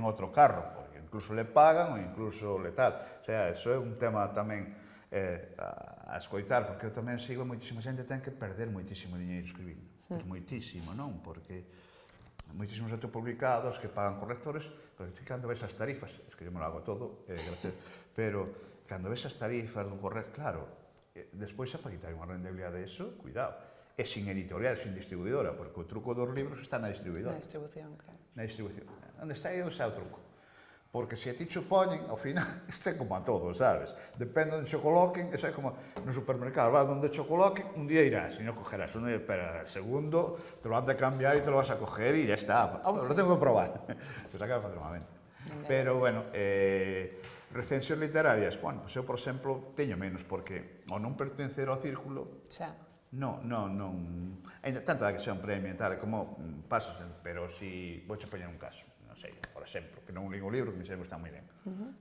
otro carro, porque incluso le pagan ou incluso le tal. O sea, eso é un tema tamén a escoitar, porque eu tamén sigo moitísima xente ten que perder moitísimo diñeiro escribindo. Moitísimo, non? Porque moitísimos autopublicados que pagan correctores, porque cando ves as tarifas, es que eu me lo hago todo, gracias, pero cando ves as tarifas dun corrector, claro, despois xa para quitar unha rendibilidade de eso, cuidado. E sin editorial, sin distribuidora, porque o truco dos libros está na distribuidora. Na distribución, claro. Na distribución. Onde está aí, onde está o truco. Porque se a ti cho poñen, ao final, isto é como a todo, sabes? Depende onde cho coloquen, é como no supermercado, vas onde cho coloquen, un día irás, e non cogerás, un día, pero segundo, te lo han de cambiar e te lo vas a coger e ya está. Lo tengo que probar. Pues acaba fatalmente. Pero, bueno, recensións literarias, bueno, pues eu, por exemplo, teño menos, porque ao non pertencer ao círculo, non, tanto da que sea un premio e tal, como pasas, pero si vou che poñer un caso, non sei, por exemplo, que non ligo o libro, que me sei que está moi ben,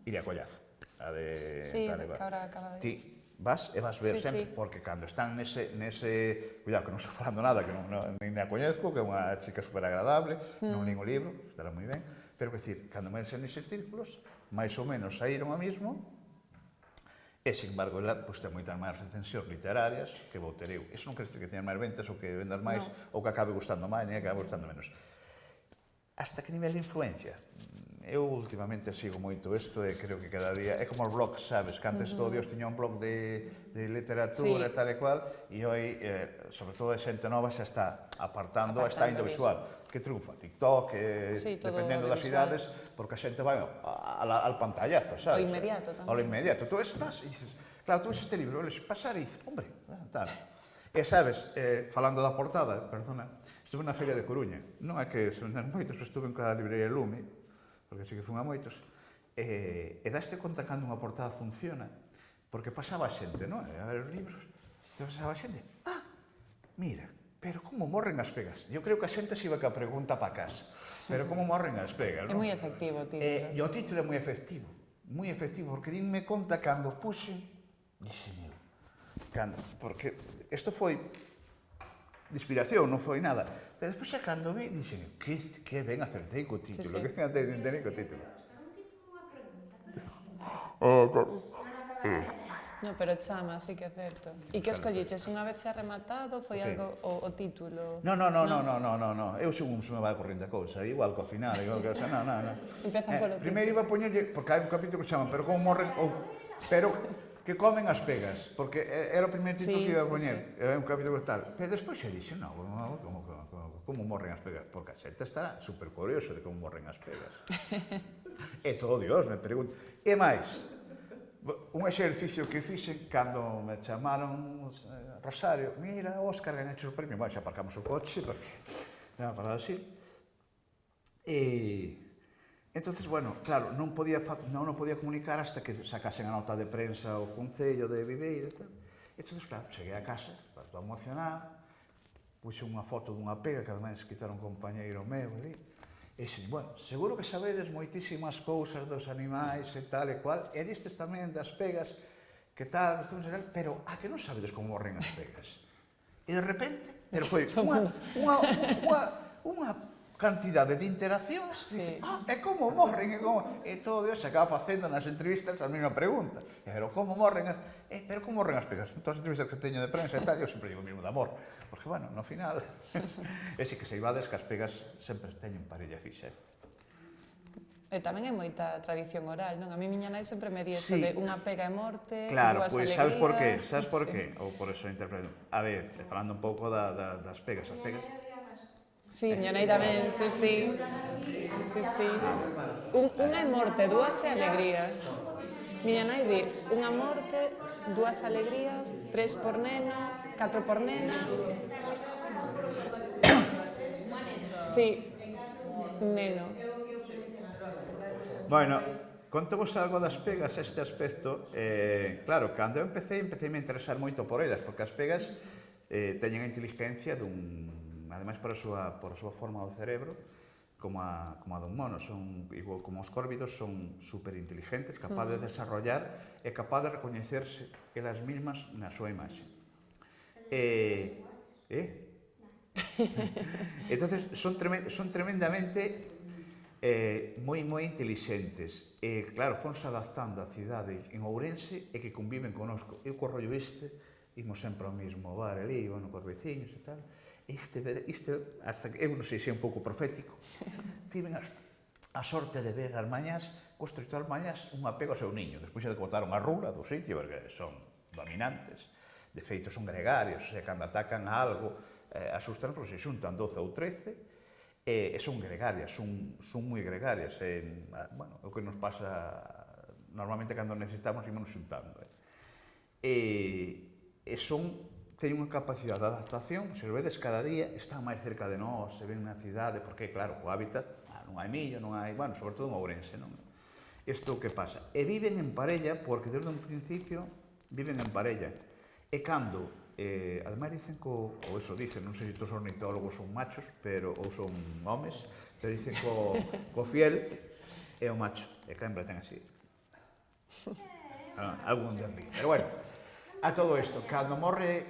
Iria Collazo, a de... Sí, que ahora acaba de... Ti vas e vas ver sempre, porque cando están nese... Cuidado, que non estou falando nada, que nin a coñezco, que é unha chica super agradable, non ligo o libro, estará moi ben, pero, que decir, cando me enxen neses círculos, máis ou menos saíron a mismo, e, sin embargo, ela ten moitas máis recensións literarias que vou ter eu. Iso non quer dizer que teñan máis ventas ou que vendas máis ou que acabe gustando máis, nem acabe gustando menos. Hasta que nivel de influencia? Eu últimamente sigo moito isto e creo que cada día... É como os blogs, sabes? Que antes todo Dios tiña un blog de literatura e tal e cual, e hoi, sobre todo a xente nova, xa está apartando, está indo visual. Que triunfa? TikTok, dependendo das idades, porque a xente vai al pantallazo, sabes? O inmediato tamén. O inmediato. Tú estás e dices, claro, tú ves este libro, eles pasar e dices, hombre, tal. E sabes, falando da portada, perdona, estuve na Feria de Coruña. Non é que se vendan moitos, pero estuve en cada librería Lume, porque sí que fun a moitos. e daste conta cando unha portada funciona, porque pasaba a xente, non? A ver os libros, pasaba a xente, mira, pero como morren as pegas? Eu creo que a xente se iba ca pregunta pa casa, pero como morren as pegas, É non? moi efectivo o título. E o título é moi efectivo, porque dinme conta cando puxe, dixen eu, porque isto foi de inspiración, non foi nada, pero despois xa cando vi, dixen, que ben acertei co título, Sí, sí. que ben acertei co título. No, pero chama, sí que é certo. E que escolliches unha vez xa rematado? Foi Ok. algo o título? No. Eu según se me vai correndo a cousa, igual co final, igual que no. Empeza polo Primeiro iba a poñerlle, porque hai un capítulo que se chama Pero como morren, pero que comen as pegas, porque era o primeiro título Sí, que iba a sí, poñer, era un capítulo tal. Pero despois xe dixo, como morren as pegas, porque a xente estará super curioso de como morren as pegas. E todo Dios me pregunta. E máis, un exercicio que fixen cando me chamaron Rosario, mira, Óscar, gañaches o premio. Bueno, xa aparcamos o coche, porque era para así. E entonces, bueno, claro, non podía comunicar hasta que sacasen a nota de prensa o Concello de Viveiro e tal. Entonces, claro, cheguei a casa, todo emocionado, puxe unha foto dunha pega que ademais quitaron un compañeiro meu ali. E dixen, bueno, seguro que sabedes moitísimas cousas dos animais e tal e cual, e distes tamén das pegas, que tal, pero a que non sabedes como morren as pegas? E de repente, pero foi unha cantidade de interaccións, Sí. e como morren, e todo Dios se acaba facendo nas entrevistas a mesma pregunta, pero como morren as pegas? En todas as entrevistas que teño de prensa e tal, eu sempre digo o mismo de amor, porque, bueno, no final, é si que se ibades que as pegas sempre teñen parella fixa. E tamén hai moita tradición oral, non? A mí miña nai sempre me di eso Sí. de unha pega e morte, Claro, dúas pois alegrías... sabes por qué? Sabes por Sí. qué? Ou por eso interpreto. A ver, falando un pouco das pegas, as pegas. Sí, miña nai tamén, sí. Sí. Unha é morte, dúas é alegría. Miña nai di, unha morte, dúas alegrías, 3 por neno, 4 por nena. Sí, un neno. Bueno, contovos algo das pegas, este aspecto. Claro, cando eu empecé a interesar moito por elas, porque as pegas teñen a inteligencia ademais por a súa forma do cerebro, como a dun mono, son igual como os córvidos, son superinteligentes, capaces de desarrollar e capaces de recoñecerse elas mismas na súa imaxe. Entonces son tremendamente moi intelixentes e claro, fonse adaptando á cidade en Ourense e que conviven connosco. Eu co rollo imos sempre ao mesmo bar ali, bueno, cos veciños e tal. Isto, hasta que eu non sei se é un pouco profético, tiven a sorte de ver as mañás, cos 32 mañás, unha pega ao seu niño. Despois xa de botaron a rula do sitio, porque son dominantes. De feito, son gregarios, o sea, cando atacan a algo, asustan, porque se xuntan 12 ou 13, e son gregarias, son moi gregarias. Bueno, o que nos pasa normalmente cando necesitamos ímonos xuntando. Teñen unha capacidade de adaptación, se o vedes cada día, están máis cerca de nós, se ven na cidade, porque, claro, o hábitat, non hai millo, non hai, bueno, sobre todo en Ourense, non? Isto o que pasa? E viven en parella, porque desde un principio viven en parella. E cando, ademais dicen ou eso dicen, non sei se os ornitólogos son machos, ou son homes, pero dicen co fiel é o macho, e cambra ten así. Algún día ríe, pero bueno. A todo isto, cando morre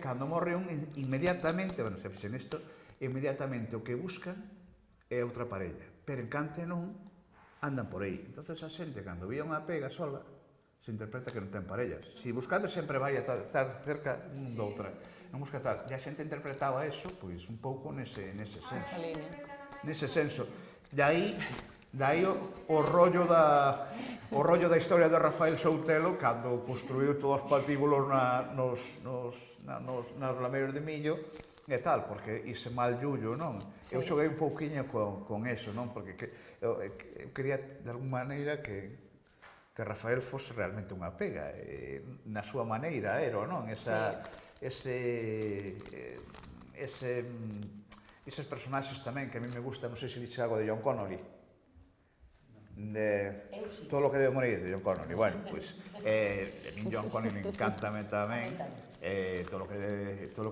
un, inmediatamente, bueno, se fixen isto, inmediatamente o que buscan é outra parella. Pero en cante non, andan por aí. Entonces a xente, cando vía unha pega sola, se interpreta que non ten parella. Si buscando sempre vai a estar cerca un doutra, non busca tal. E a xente interpretaba eso, pois, un pouco nese senso. Esa línea. Nese senso. De aí o rollo da historia de Rafael Soutelo cando construiu todos os patíbulos nas lameiros de millo e tal, porque ise mal llullo, non? Sí. Eu xoguei un pouquiño con eso, non? Porque eu quería de alguma maneira que Rafael fose realmente unha pega, na súa maneira era, non? Eses personaxes tamén que a mí me gusta, non sei se dixe algo de John Connolly. Eu sí. Todo lo que debe morir, de John Connolly. Bueno, pois, a min John Connolly me encanta tamén. Todo lo que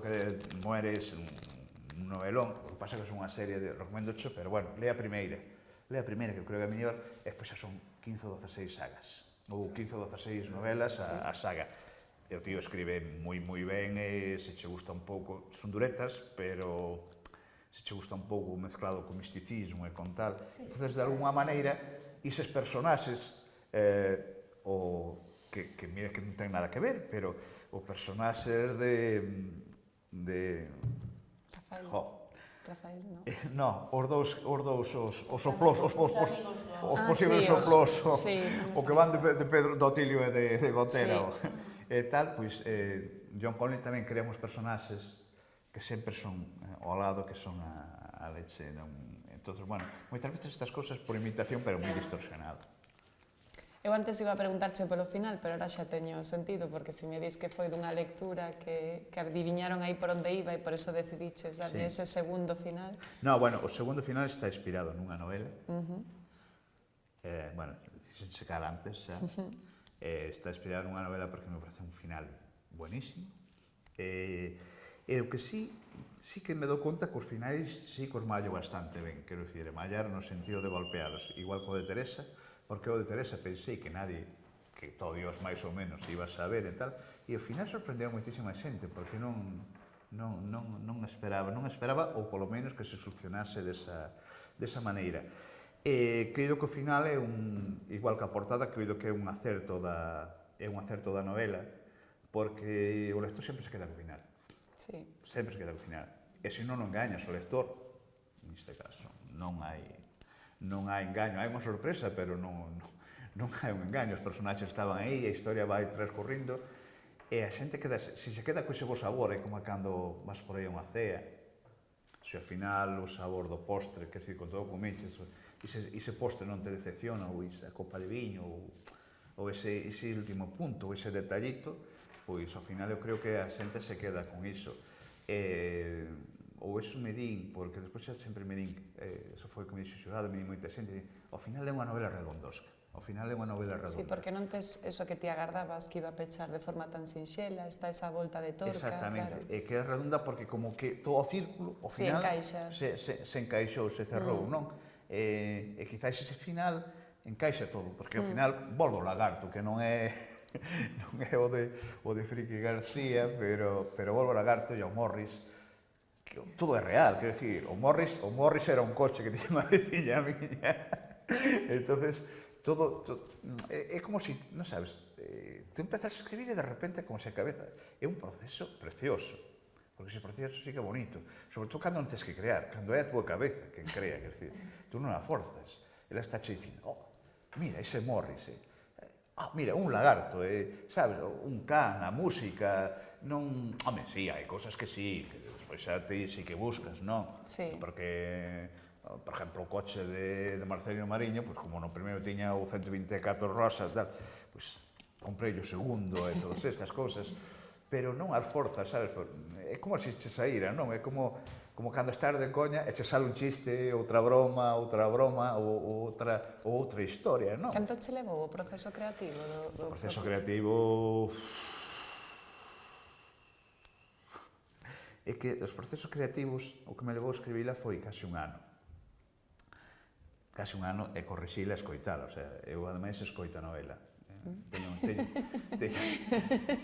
debe morir é un novelón. O que pasa que é unha serie de recomendo cho, pero bueno, lea a primeira. Lea a primeira, que creo que é a mellor, e despois xa son 15 ou 16 sagas. Ou 15 ou 16 novelas a saga. E o tío escribe moi ben, se che gusta un pouco, son duretas, pero se che gusta un pouco mezclado con misticismo e con tal. Entonces, de alguna maneira, ises personaxes, que mira que non ten nada que ver, pero os personaxes de Rafael, no? No, os posibles os- soplos, sí, o que van de Pedro de Otilio e de Gotera, e tal, pois John Connolly tamén crea uns personaxes que sempre son ao lado, que son a leche. Entonces, bueno, moitas veces estas cousas por imitación, pero moi distorsionado. Eu antes iba a preguntarche polo final, pero ahora xa teño sentido, porque se me dis que foi dunha lectura que adiviñaron aí por onde iba e por eso decidiches darlle ese segundo final. No, bueno, o segundo final está inspirado nunha novela. Bueno, se checar antes xa. Está inspirado nunha novela porque me parece un final buenísimo. E o que sí que me dou conta que os finais sí que os mallo bastante ben, quero dicir, mallar no sentido de golpeados, igual co de Teresa, porque o de Teresa pensei que nadie, que todo Dios máis ou menos iba a saber e tal, e ao final sorprendeu moitísima xente, porque non esperaba, ou polo menos que se solucionase desa maneira. Creo que o final é igual que a portada, creo que é un acerto da novela, porque o lector sempre se queda co final. Sí. Sempre se queda co final. E se non engañas o lector, neste caso, non hai engaño, hai unha sorpresa, pero non hai un engaño, os personaxes estaban aí, a historia vai transcorrindo, e a xente queda, se se queda co ese bo sabor, é como cando vas por aí a unha cea, se ao final o sabor do postre, que decir, con todo o comeches, ese postre non te decepciona, ou esa copa de viño, ou ese último punto, ou ese detallito, pois ao final eu creo que a xente se queda con iso. Ou eso me din, porque despois xa sempre me din, eso foi como dixo xurado, me din moita xente, ao final é unha novela redondosca, ao final é unha novela redonda. Sí, porque non tes eso que ti agardabas que iba a pechar de forma tan sinxela, está esa volta de torca. Exactamente, e que é redonda porque como que todo o círculo, ao final, se encaixou, se cerrou, non? E quizás ese final encaixa todo, porque ao final volve o lagarto, que non é o de Friki García, pero volve o lagarto e o Morris, que todo é real, quero dicir, o Morris era un coche que tiña unha veciña miña. Entonces, todo é como si, non sabes, tú empezas a escribir e de repente como se a cabeza, é un proceso precioso, porque ese proceso sí que é bonito, sobre todo cando non tens que crear, cando é a túa cabeza quen crea, quero dicir, tú non a forzas, ela está che dicindo, mira, ese Morris, mira, un lagarto, sabes, un can, a música, non... Home, sí, hai cosas que sí, que despois xa ti sí que buscas, non? Sí. Porque, por exemplo, o coche de Marcelino Mariño, pois como no primeiro tiña o 124 rosas, tal, pois comprei o segundo e todas estas cousas, pero non as forzas, sabes? É como se che saíra, non? É como cando estás de coña e che sale un chiste, outra broma, ou outra historia, non? Canto che levou o proceso creativo? O proceso creativo... É que os procesos creativos, o que me levou a escribila foi case un ano. Case un ano e corrixila e escoitala, o sea, eu ademais escoito a novela.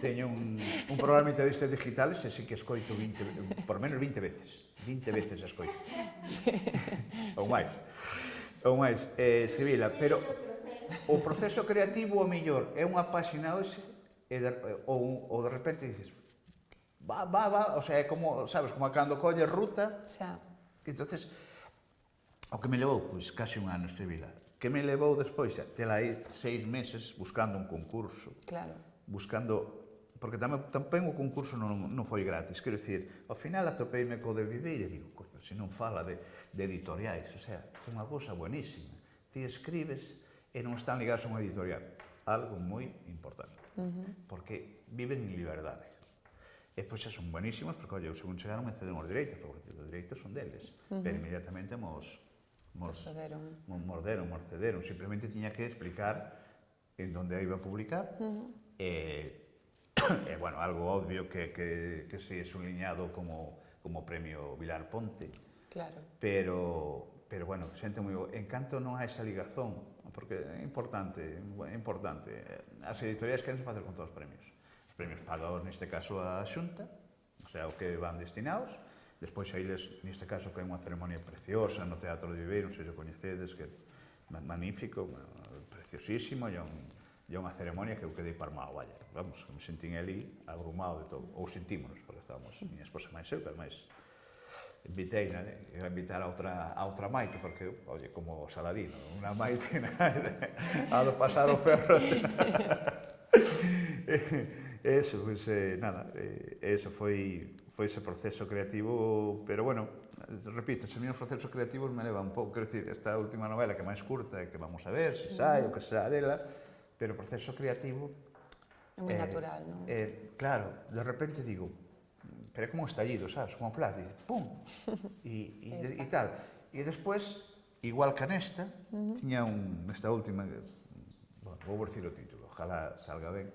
Teño un programa de destes digitales e sí que escoito por menos 20 veces. 20 veces escoito. Ou máis. Escribila, pero o proceso creativo, o mellor, é unha páxina hoxe ou de repente dices va, o sea, é como, sabes, como cando colles ruta. Xa. Entonces, o que me levou, pois, case un ano escribila. Que me levou despois? Tela aí 6 meses buscando un concurso. Claro. Buscando... Porque tamén o concurso non foi gratis. Quero dicir, ao final atopeime co de Viveira e digo, se non fala de editoriais, o sea, é unha cousa buenísima. Ti escribes e non están ligados a unha editorial. Algo moi importante. Porque viven en liberdade. E pois xa son buenísimos, porque, oye, según chegaron me ceden os dereitos, porque os dereitos son deles. Pero inmediatamente morcederon. Simplemente tiña que explicar en donde iba a publicar. Bueno, algo obvio que si es un liñado como premio Vilar Ponte. Claro. Pero bueno, xente moi... En canto non hai esa ligazón, porque é importante. As editoriais queren facer con todos os premios. Os premios pagados, neste caso, a Xunta, o sea, o que van destinados. Despois, a iles, neste caso, que é unha ceremonia preciosa no Teatro de Viveiro, non sei se o coñecedes, que é magnífico, preciosísimo, e é unha ceremonia que eu quedei parmado, vaya. Vamos, me sentín ali abrumado de todo. Ou sentímonos, porque estábamos, minha esposa máis eu, que ademais invitei, iba a invitar a outra Maite, porque, oye, como Saladino, unha Maite, a do pasar o ferro. Eso, pues, nada, eso foi ese proceso creativo, pero bueno, repito, se os procesos creativos me levan un pouco, quero dicir, esta última novela que é máis curta, que vamos a ver, se sai, o que será dela, pero o proceso creativo... É moi natural, non? Claro, de repente digo, pero é como un estallido, sabes, como un flash, dice, pum, e tal. E despois, igual que nesta, tiña nesta última, bueno, vou dicir o título, ojalá salga ben,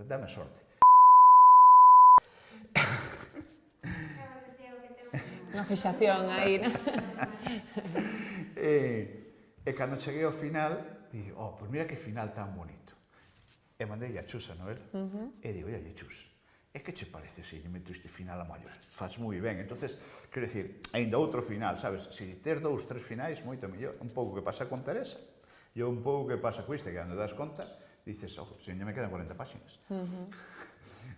dame sorte. Unha fixación aí, non? E cando cheguei ao final, digo, pois mira que final tan bonito. E mandei a Chus a novela, e digo, oye, Chus, é que che parece se lle meto este final a maior? Faz moi ben, entonces, quero dicir, ainda outro final, sabes? Se tes 2, 3 finais, moito mellor. Un pouco que pasa con Teresa, e un pouco que pasa co este, que cando das conta, dices, ojo, se me quedan 40 páxinas.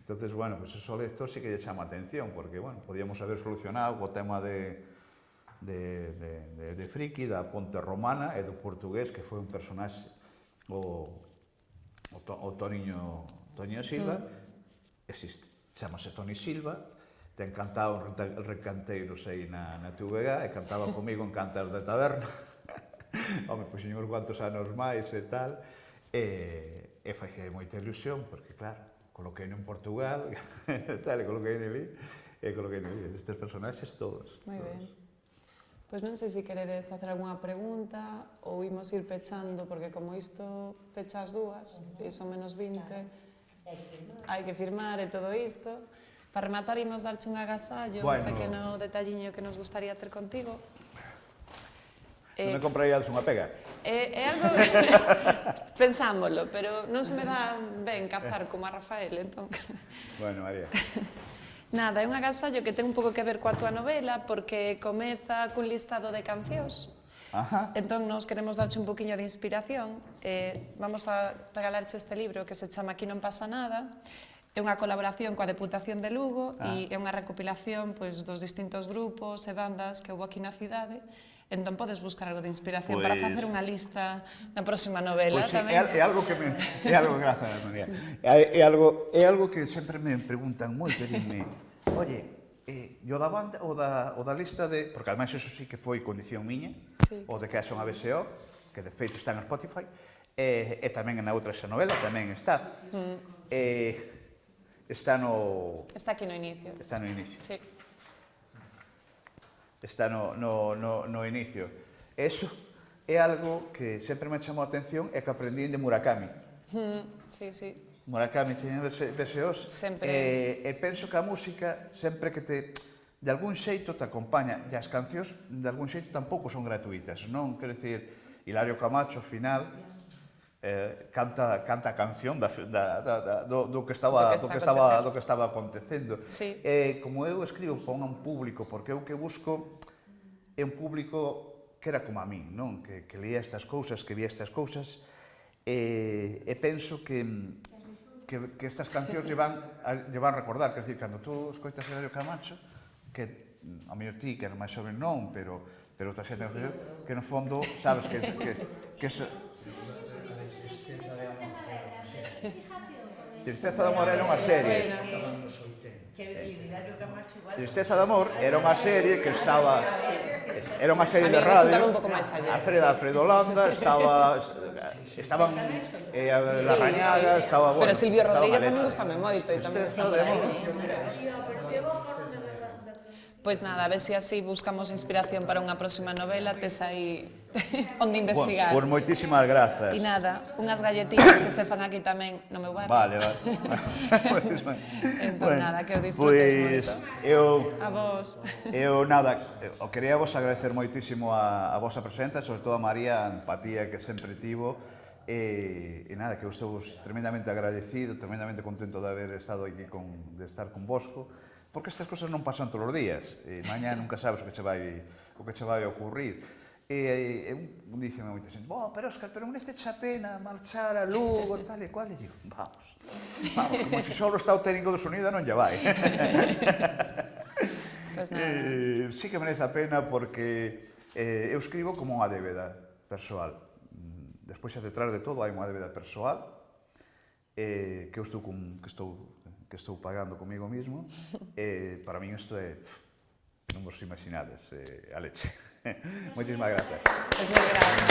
Entonces, bueno, pues eso ao lector sí que lle chama a atención, porque, bueno, podíamos haber solucionado o tema de Friki, da Ponte Romana e do portugués, que foi un personaxe, o Toño Silva, chamase Toni Silva, ten cantado recanteiros aí na TVG, e cantaba comigo en Cantas de Taberna. Home, pois uns cuantos anos máis e tal, e fai moita ilusión, porque, claro, coloquei en Portugal, tal, e coloquei ali, estes personaxes todos. Moi ben. Pois non sei se queredes facer algunha pregunta ou imos ir pechando, porque como isto pecha as dúas, e son menos 20, hai que firmar e todo isto. Para rematar, imos darche un agasallo, un pequeno detalliño que nos gustaría ter contigo. Non me comprarías unha pega? É algo... Pensámoslo, pero non se me dá ben cazar como a Rafael, entón... Bueno, María. Nada, é un agasallo que ten un pouco que ver coa túa novela, porque comeza cun listado de cancións. Entón, nos queremos darche un poquinho de inspiración. Vamos a regalarche este libro que se chama Aquí non pasa nada. É unha colaboración coa Deputación de Lugo e é unha recopilación dos distintos grupos e bandas que houve aquí na cidade. Entón, podes buscar algo de inspiración para facer unha lista na próxima novela tamén. É algo que me... É algo, grazas, María. É algo que sempre me preguntan moito, dime, oye, o da banda, o da lista de... Porque ademais eso sí que foi condición miña, o de que son a BSO, que de feito está en Spotify, e tamén na outra esa novela, tamén está. Está no... Está aquí no inicio. Está no inicio. Sí. Está no inicio. Eso é algo que sempre me chamou a atención e que aprendí de Murakami. Sí, sí. Murakami tiña BSOs. Sempre. E penso que a música, sempre que te... De algún xeito te acompaña, e as cancións, de algún xeito, tampouco son gratuitas, non? Quero dicir, Hilario Camacho, ao final, canta a canción do que estaba acontecendo. Sí. Como eu escribo para un público, porque eu que busco é un público que era como a min, non? Que leía estas cousas, que vía estas cousas, e penso que estas cancións lle van a recordar, quer dizer, cando tú escoitas Hilario Camacho, que a mellor ti, que era máis xoven non, pero outra xente que no fondo, sabes que Tristeza de amor era unha serie. Tristeza de amor era unha serie que estaba... Era unha serie de radio. Alfredo Landa, estaban La Rañaga, estaba... Pero Silvio Rodríguez tamén gustame moito. Tristeza de amor. Pois nada, a ver se así buscamos inspiración para unha próxima novela, tes aí onde investigar. Pois moitísimas grazas. E nada, unhas galletitas que se fan aquí tamén no meu barrio. Vale. Entón nada, que o disfrutes Pois moito. A vos. eu nada, quería vos agradecer moitísimo a vosa presenza, sobre todo a María, a empatía que sempre tivo, e nada, que eu estou tremendamente agradecido, tremendamente contento de haber estado aquí, de estar convosco, porque estas cosas non pasan todos os días, e mañá nunca sabes o que che vai a ocurrir. E díceme moita xente, pero Óscar, pero non neceche a pena marchar a Lugo, tal e cual, e digo, vamos, como se só está o técnico do sonido non lle vai. Pois nada. Sí que merece a pena porque eu escribo como unha débeda persoal. Despois, detrás de todo, hai unha débeda persoal que eu estou pagando comigo mismo. Para min isto é, non vos imaginades, a leche. Moitísimas grazas. Pois moi gracias.